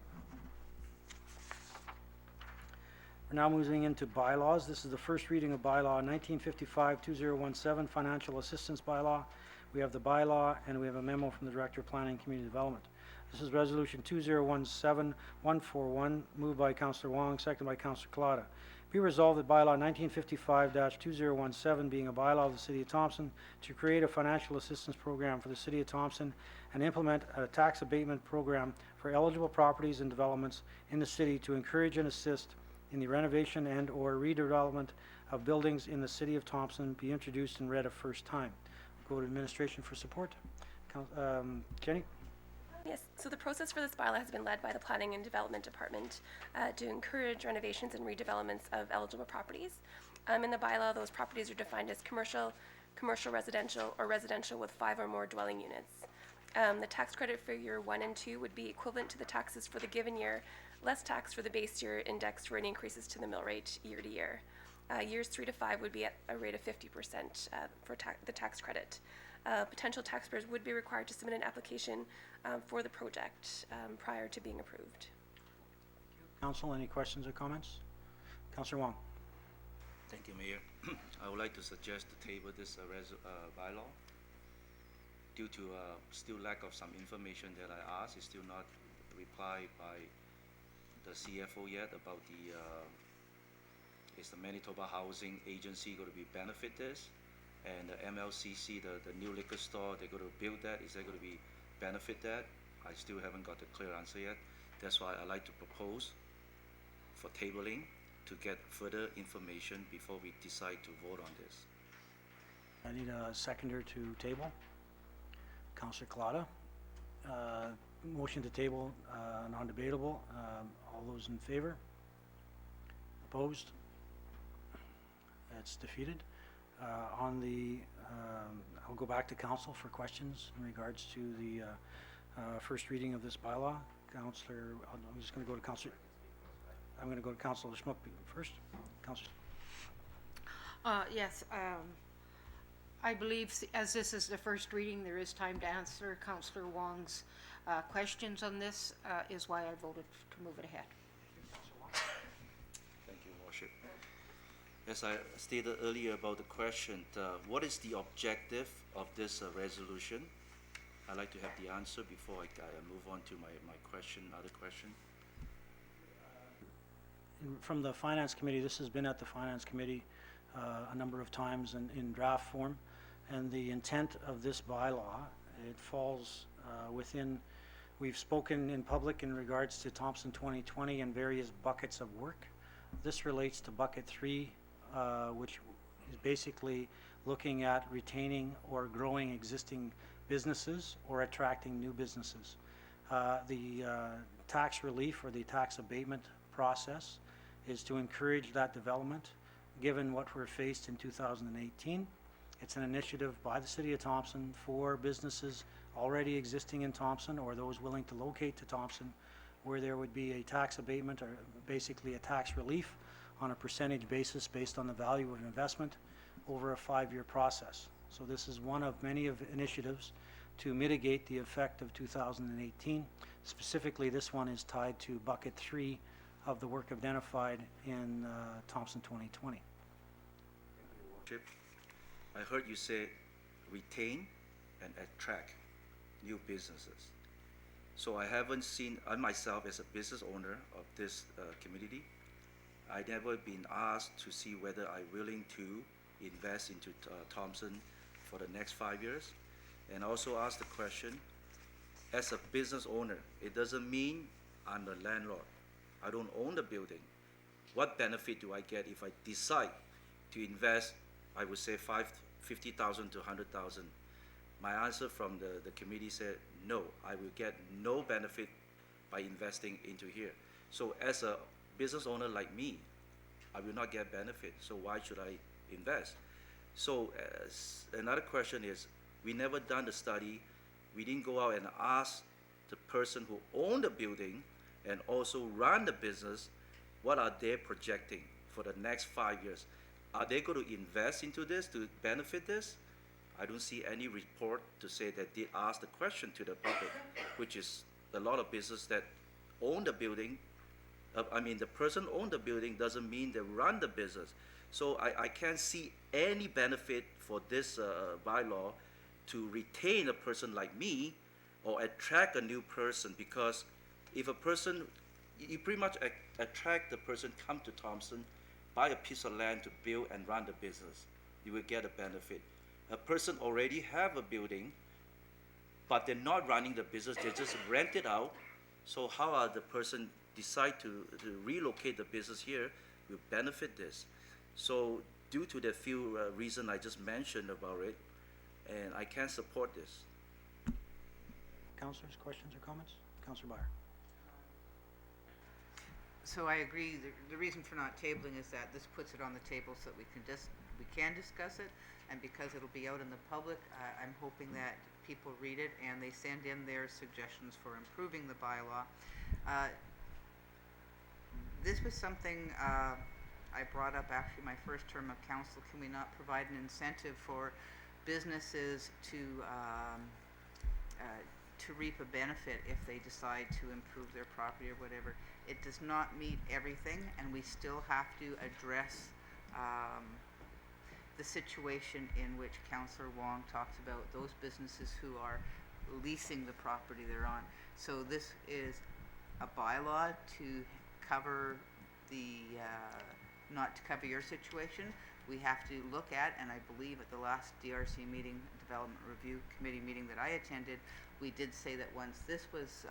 We're now moving into bylaws. This is the first reading of bylaw 1955-2017, Financial Assistance Bylaw. We have the bylaw and we have a memo from the Director of Planning and Community Development. This is Resolution 2017-141, moved by Councillor Wong, seconded by Councillor Collada. Be resolved that bylaw 1955-2017, being a bylaw of the City of Thompson, to create a financial assistance program for the City of Thompson and implement a tax abatement program for eligible properties and developments in the city to encourage and assist in the renovation and or redevelopment of buildings in the City of Thompson, be introduced and read a first time. Go to administration for support. Jenny? Yes, so the process for this bylaw has been led by the Planning and Development Department to encourage renovations and redevelopments of eligible properties. In the bylaw, those properties are defined as commercial, commercial residential, or residential with 5 or more dwelling units. The tax credit for year 1 and 2 would be equivalent to the taxes for the given year, less tax for the base year indexed for any increases to the mill rate year to year. Years 3 to 5 would be at a rate of 50% for the tax credit. Potential taxpayers would be required to submit an application for the project prior to being approved. Council, any questions or comments? Councillor Wong. Thank you, Mayor. I would like to suggest to table this bylaw. Due to still lack of some information that I asked, is still not replied by the CFO yet about the is the Manitoba Housing Agency going to be benefit this? And the MLCC, the new liquor store, they're going to build that. Is that going to be benefit that? I still haven't got the clear answer yet. That's why I like to propose for tabling to get further information before we decide to vote on this. I need a seconder to table. Councillor Collada. Motion to table, non-debatable. All those in favor? Opposed? That's defeated. I'll go back to council for questions in regards to the first reading of this bylaw. Councillor, I'm just going to go to Councillor. I'm going to go to Councillor Schmuck first. Councillor. Yes, I believe as this is the first reading, there is time to answer Councillor Wong's questions on this, is why I voted to move it ahead. Thank you, Worship. As I stated earlier about the question, what is the objective of this resolution? I'd like to have the answer before I move on to my question, other question. From the Finance Committee, this has been at the Finance Committee a number of times in draft form, and the intent of this bylaw, it falls within, we've spoken in public in regards to Thompson 2020 and various buckets of work. This relates to bucket 3, which is basically looking at retaining or growing existing businesses or attracting new businesses. The tax relief or the tax abatement process is to encourage that development given what we're faced in 2018. It's an initiative by the City of Thompson for businesses already existing in Thompson or those willing to locate to Thompson, where there would be a tax abatement or basically a tax relief on a percentage basis based on the value of investment over a 5-year process. So this is one of many of initiatives to mitigate the effect of 2018. Specifically, this one is tied to bucket 3 of the work identified in Thompson 2020. Chip, I heard you say retain and attract new businesses. So I haven't seen, I myself as a business owner of this community, I never been asked to see whether I'm willing to invest into Thompson for the next 5 years. And also ask the question, as a business owner, it doesn't mean I'm the landlord. I don't own the building. What benefit do I get if I decide to invest, I would say 50,000 to 100,000? My answer from the committee said, no, I will get no benefit by investing into here. So as a business owner like me, I will not get benefit, so why should I invest? So another question is, we never done the study. We didn't go out and ask the person who owned the building and also run the business, what are they projecting for the next 5 years? Are they going to invest into this to benefit this? I don't see any report to say that they asked the question to the public, which is a lot of business that own the building. The person own the building doesn't mean they run the business. So I can't see any benefit for this bylaw to retain a person like me or attract a new person, because if a person, you pretty much attract the person come to Thompson, buy a piece of land to build and run the business, you will get a benefit. A person already have a building, but they're not running the business, they just rent it out. So how are the person decide to relocate the business here will benefit this? So due to the few reasons I just mentioned about it, and I can't support this. Councillors, questions or comments? Councillor Byer. So I agree, the reason for not tabling is that this puts it on the table so that we can discuss it, and because it'll be out in the public, I'm hoping that people read it and they send in their suggestions for improving the bylaw. This was something I brought up actually my first term of council. Can we not provide an incentive for businesses to reap a benefit if they decide to improve their property or whatever? It does not meet everything, and we still have to address the situation in which Councillor Wong talks about those businesses who are leasing the property they're on. So this is a bylaw to cover the, not to cover your situation. We have to look at, and I believe at the last DRC meeting, Development Review Committee meeting that I attended, we did say that once this was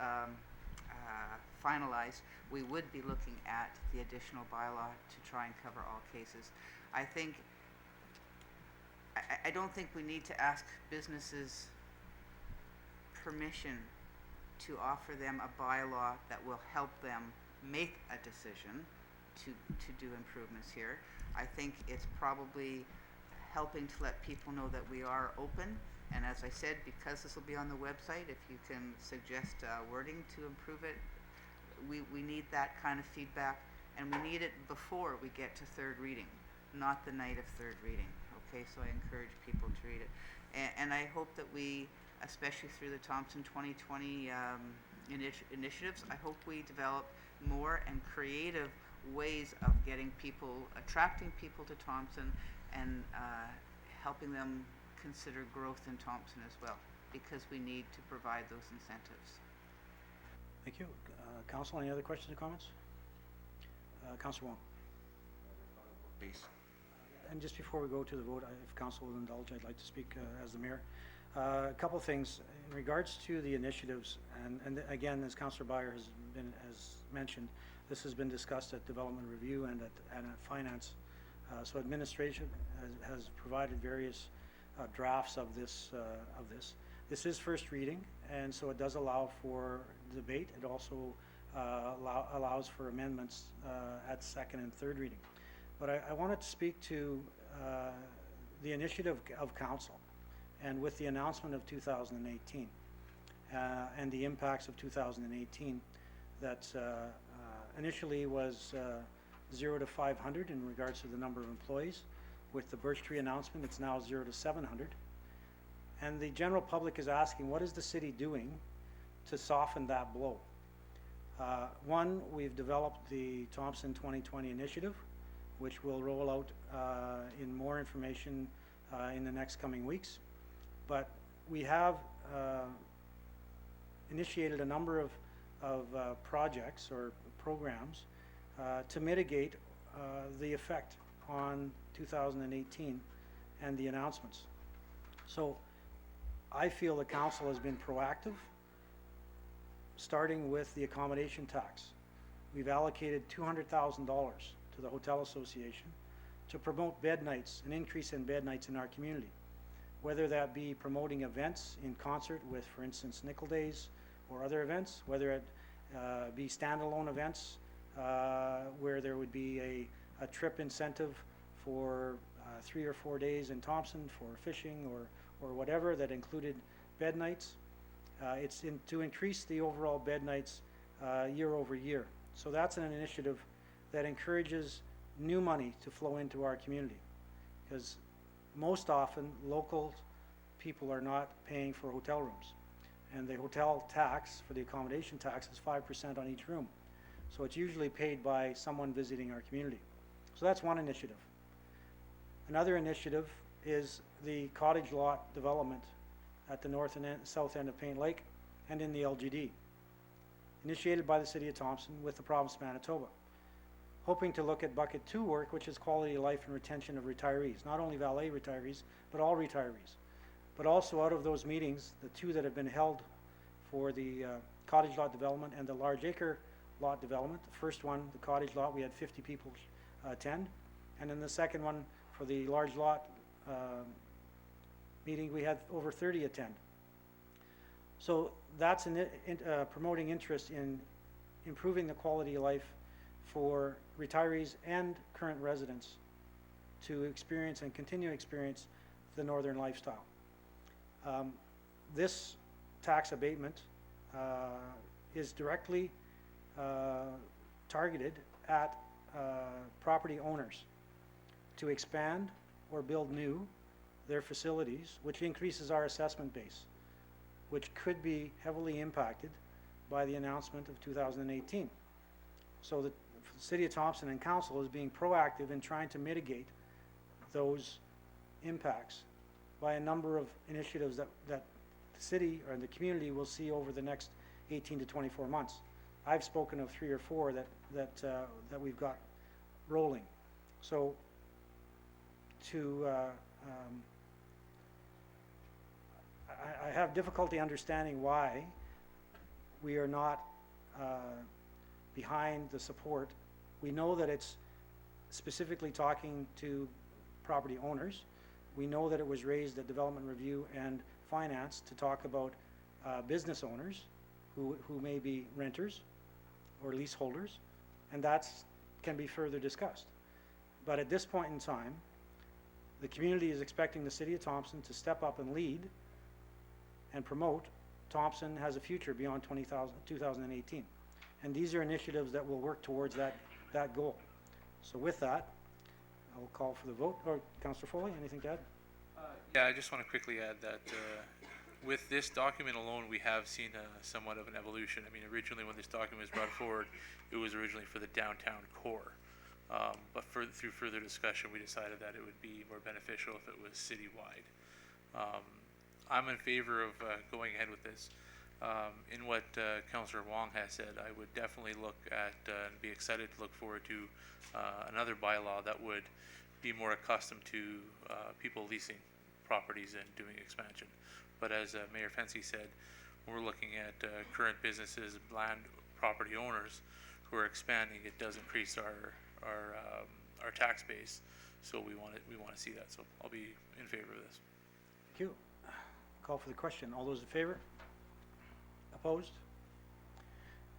finalized, we would be looking at the additional bylaw to try and cover all cases. I don't think we need to ask businesses permission to offer them a bylaw that will help them make a decision to do improvements here. I think it's probably helping to let people know that we are open, and as I said, because this will be on the website, if you can suggest wording to improve it, we need that kind of feedback, and we need it before we get to third reading, not the night of third reading. Okay, so I encourage people to read it. And I hope that we, especially through the Thompson 2020 initiatives, I hope we develop more and creative ways of getting people, attracting people to Thompson and helping them consider growth in Thompson as well, because we need to provide those incentives. Thank you. Council, any other questions or comments? Councillor Wong. Please. And just before we go to the vote, if council will indulge, I'd like to speak as the mayor. A couple of things in regards to the initiatives, and again, as Councillor Byer has mentioned, this has been discussed at Development Review and at Finance. So administration has provided various drafts of this. This is first reading, and so it does allow for debate. It also allows for amendments at second and third reading. But I wanted to speak to the initiative of council, and with the announcement of 2018 and the impacts of 2018 that initially was 0 to 500 in regards to the number of employees. With the Birch Tree announcement, it's now 0 to 700. And the general public is asking, what is the city doing to soften that blow? One, we've developed the Thompson 2020 initiative, which will roll out in more information in the next coming weeks. But we have initiated a number of projects or programs to mitigate the effect on 2018 and the announcements. So I feel the council has been proactive, starting with the accommodation tax. We've allocated $200,000 to the Hotel Association to promote bed nights, an increase in bed nights in our community, whether that be promoting events in concert with, for instance, Nickel Days or other events, whether it be standalone events where there would be a trip incentive for 3 or 4 days in Thompson for fishing or whatever that included bed nights. It's to increase the overall bed nights year over year. So that's an initiative that encourages new money to flow into our community, because most often local people are not paying for hotel rooms, and the hotel tax for the accommodation tax is 5% on each room. So it's usually paid by someone visiting our community. So that's one initiative. Another initiative is the cottage lot development at the north and south end of Paint Lake and in the LGD, initiated by the City of Thompson with the province of Manitoba, hoping to look at bucket 2 work, which is quality of life and retention of retirees, not only valet retirees, but all retirees. But also out of those meetings, the 2 that have been held for the cottage lot development and the large acre lot development, the first one, the cottage lot, we had 50 people attend, and then the second one for the large lot meeting, we had over 30 attend. So that's promoting interest in improving the quality of life for retirees and current residents to experience and continue to experience the northern lifestyle. This tax abatement is directly targeted at property owners to expand or build new their facilities, which increases our assessment base, which could be heavily impacted by the announcement of 2018. So the City of Thompson and Council is being proactive in trying to mitigate those impacts by a number of initiatives that the city or the community will see over the next 18 to 24 months. I've spoken of 3 or 4 that we've got rolling. So I have difficulty understanding why we are not behind the support. We know that it's specifically talking to property owners. We know that it was raised at Development Review and Finance to talk about business owners who may be renters or leaseholders, and that can be further discussed. But at this point in time, the community is expecting the City of Thompson to step up and lead and promote Thompson has a future beyond 2018. And these are initiatives that will work towards that goal. So with that, I will call for the vote. Or Councillor Foley, anything to add? Yeah, I just want to quickly add that with this document alone, we have seen somewhat of an evolution. I mean, originally when this document was brought forward, it was originally for the downtown core. But through further discussion, we decided that it would be more beneficial if it was citywide. I'm in favor of going ahead with this. In what Councillor Wong has said, I would definitely look at and be excited to look forward to another bylaw that would be more accustomed to people leasing properties and doing expansion. But as Mayor Fenske said, we're looking at current businesses, land property owners who are expanding. It does increase our tax base, so we want to see that. So I'll be in favor of this. Thank you. Call for the question. All those in favor? Opposed?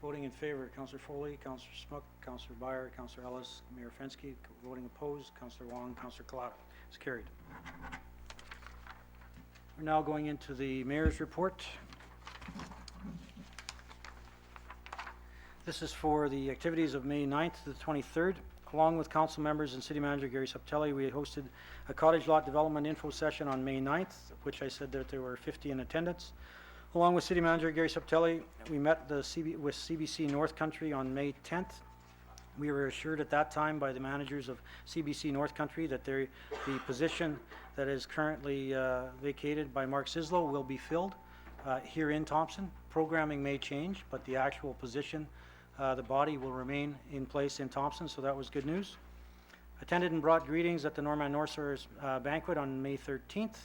Voting in favor, Councillor Foley, Councillor Smook, Councillor Beyer, Councillor Ellis, Mayor Fenske. Voting opposed, Councillor Wong, Councillor Collada. It's carried. We're now going into the Mayor's report. This is for the activities of May 9th to the 23rd. along with council members and city manager Gary Septelli, we hosted a cottage lot development info session on May 9th, which I said that there were 50 in attendance. Along with city manager Gary Septelli, we met with CBC North Country on May 10th. We were assured at that time by the managers of CBC North Country that the position that is currently vacated by Mark Sislo will be filled here in Thompson. Programming may change, but the actual position, the body will remain in place in Thompson, so that was good news. Attended and brought greetings at the Norman Northshires banquet on May 13th.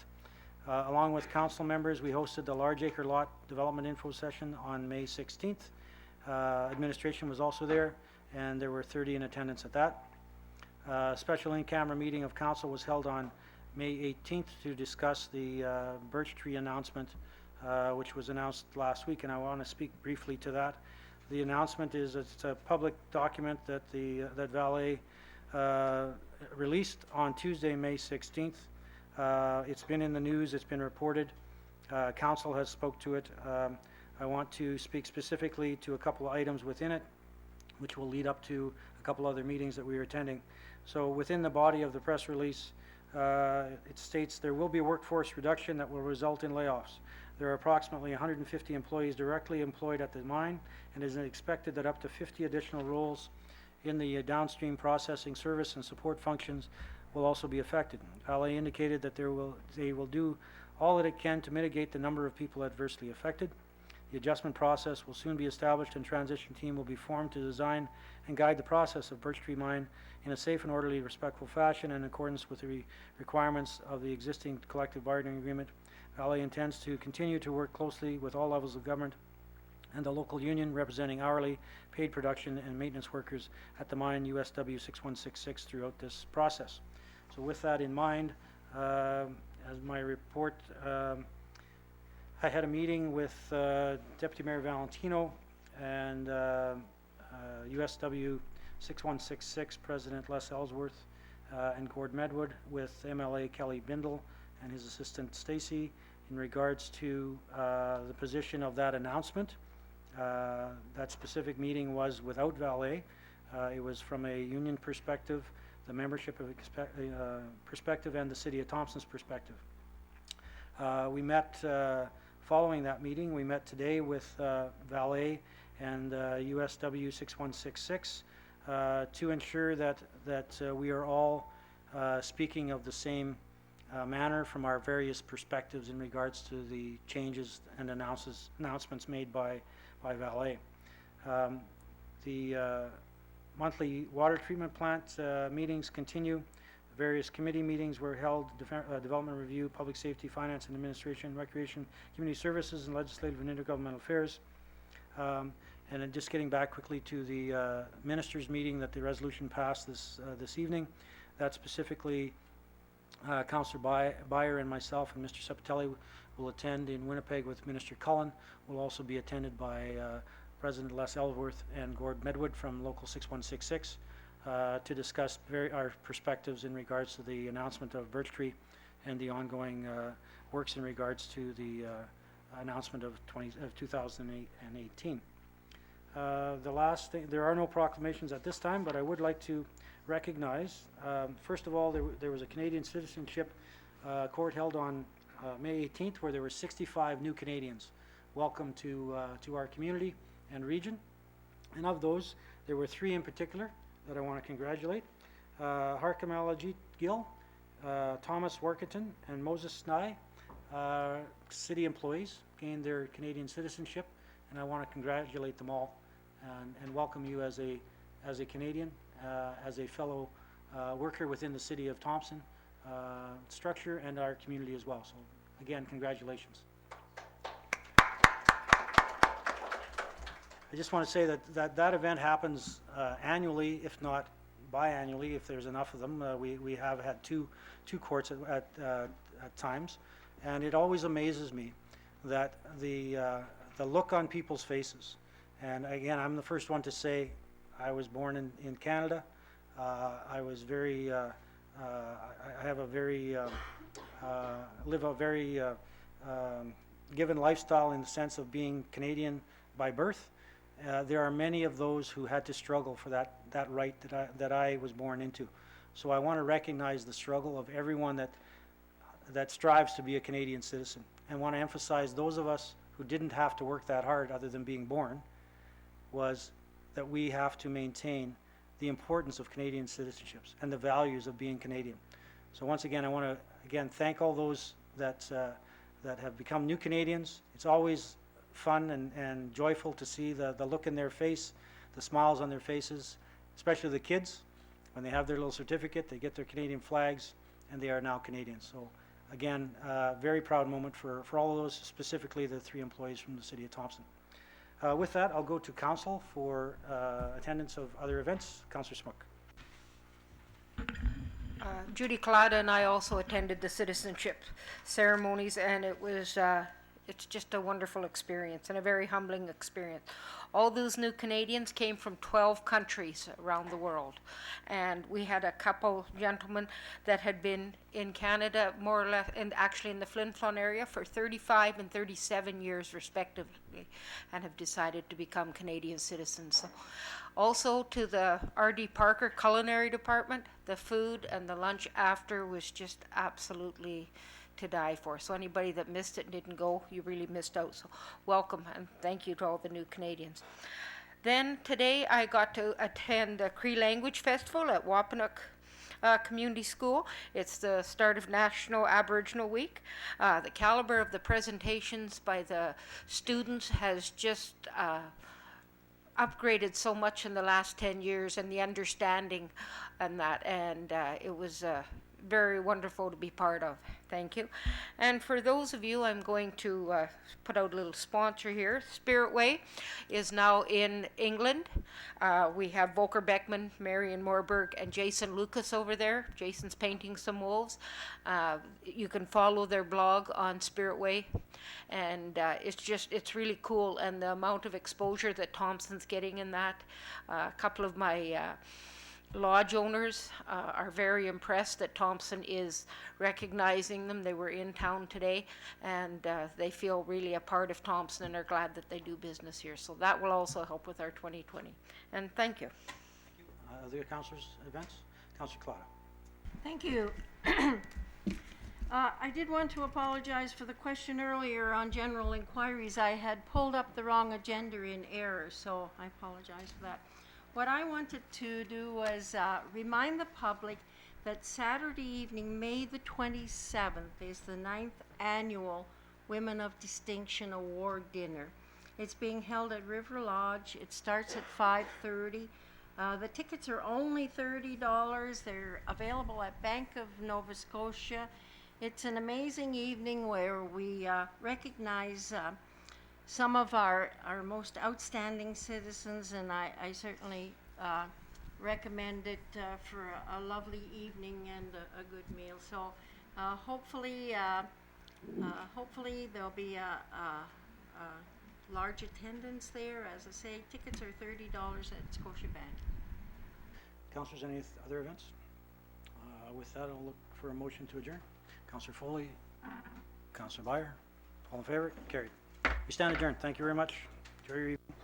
Along with council members, we hosted the large acre lot development info session on May 16th. Administration was also there, and there were 30 in attendance at that. Special in-camera meeting of council was held on May 18th to discuss the birch tree announcement, which was announced last week, and I want to speak briefly to that. The announcement is it's a public document that that Valley released on Tuesday, May 16th. It's been in the news, it's been reported. Council has spoke to it. I want to speak specifically to a couple of items within it, which will lead up to a couple other meetings that we are attending. So within the body of the press release, it states there will be a workforce reduction that will result in layoffs. There are approximately 150 employees directly employed at the mine, and it is expected that up to 50 additional roles in the downstream processing service and support functions will also be affected. Vale indicated that they will do all that it can to mitigate the number of people adversely affected. The adjustment process will soon be established, and transition team will be formed to design and guide the process of Birch Tree Mine in a safe and orderly, respectful fashion in accordance with the requirements of the existing collective bargaining agreement. Vale intends to continue to work closely with all levels of government and the local union representing hourly, paid production and maintenance workers at the mine USW 6166 throughout this process. So with that in mind, as my report, I had a meeting with Deputy Mayor Valentino and USW 6166 President Les Ellsworth and Gord Medwood with MLA Kelly Bindle and his assistant Stacy in regards to the position of that announcement. That specific meeting was without Vale. It was from a union perspective, the membership of perspective, and the City of Thompson's perspective. We met following that meeting. We met today with Vale and USW 6166 to ensure that we are all speaking of the same manner from our various perspectives in regards to the changes and announcements made by Vale. The monthly water treatment plant meetings continue. Various committee meetings were held, Development Review, Public Safety, Finance and Administration, Recreation, Community Services, and Legislative and Intergovernmental Affairs. And then just getting back quickly to the ministers' meeting that the resolution passed this evening. That specifically, Councillor Beyer and myself and Mr. Septelli will attend in Winnipeg with Minister Cullen. Will also be attended by President Les Ellsworth and Gord Medwood from Local 6166 to discuss our perspectives in regards to the announcement of Birch Tree and the ongoing works in regards to the announcement of 2018. The last thing, there are no proclamations at this time, but I would like to recognize, first of all, there was a Canadian citizenship court held on May 18th where there were 65 new Canadians welcome to our community and region. And of those, there were 3 in particular that I want to congratulate. Harkamal Ajit Gill, Thomas Workington, and Moses Snai, city employees, gained their Canadian citizenship, and I want to congratulate them all and welcome you as a Canadian, as a fellow worker within the city of Thompson structure and our community as well. So again, congratulations. I just want to say that event happens annually, if not biannually, if there's enough of them. We have had two courts at times, and it always amazes me that the look on people's faces. And again, I'm the first one to say I was born in Canada. I was very, I have a very, live a very given lifestyle in the sense of being Canadian by birth. there are many of those who had to struggle for that right that I was born into. So I want to recognize the struggle of everyone that strives to be a Canadian citizen, and want to emphasize those of us who didn't have to work that hard other than being born, was that we have to maintain the importance of Canadian citizenships and the values of being Canadian. So once again, I want to thank all those that have become new Canadians. It's always fun and joyful to see the look in their face, the smiles on their faces, especially the kids. When they have their little certificate, they get their Canadian flags, and they are now Canadians. So again, very proud moment for all of those, specifically the 3 employees from the City of Thompson. With that, I'll go to council for attendance of other events. Councillor Smook. Judy Collada and I also attended the citizenship ceremonies, and it was it's just a wonderful experience and a very humbling experience. All those new Canadians came from 12 countries around the world, and we had a couple gentlemen that had been in Canada more or less, and actually in the Flin Flon area for 35 and 37 years respectively, and have decided to become Canadian citizens. So also to the R.D. Parker Culinary Department, the food and the lunch after was just absolutely to die for. So anybody that missed it and didn't go, you really missed out. So welcome and thank you to all the new Canadians. Then today I got to attend the Cree Language Festival at Wapanuk Community School. It's the start of National Aboriginal Week. The caliber of the presentations by the students has just upgraded so much in the last 10 years, and the understanding and that, and it was very wonderful to be part of. Thank you. And for those of you, I'm going to put out a little sponsor here. Spirit Way is now in England. We have Volker Beckman, Marion Morberg, and Jason Lucas over there. Jason's painting some wolves. You can follow their blog on Spirit Way, and it's really cool, and the amount of exposure that Thompson's getting in that. A couple of my lodge owners are very impressed that Thompson is recognizing them. They were in town today, and they feel really a part of Thompson and are glad that they do business here. So that will also help with our 2020. And thank you. Other councillors' events? Councillor Claudia. Thank you. I did want to apologize for the question earlier on general inquiries. I had pulled up the wrong agenda in error, so I apologize for that. What I wanted to do was remind the public that Saturday evening, May the 27th, is the 9th annual Women of Distinction Award Dinner. It's being held at River Lodge. It starts at 5:30. The tickets are only $30. They're available at Bank of Nova Scotia. It's an amazing evening where we recognize some of our most outstanding citizens, and I certainly recommend it for a lovely evening and a good meal. So hopefully there'll be a large attendance there. As I say, tickets are $30 at Scotiabank. Councillors, any other events? With that, I'll look for a motion to adjourn. Councillor Foley, Councillor Beyer, all in favor? Carried. We stand adjourned. Thank you very much. Enjoy your evening.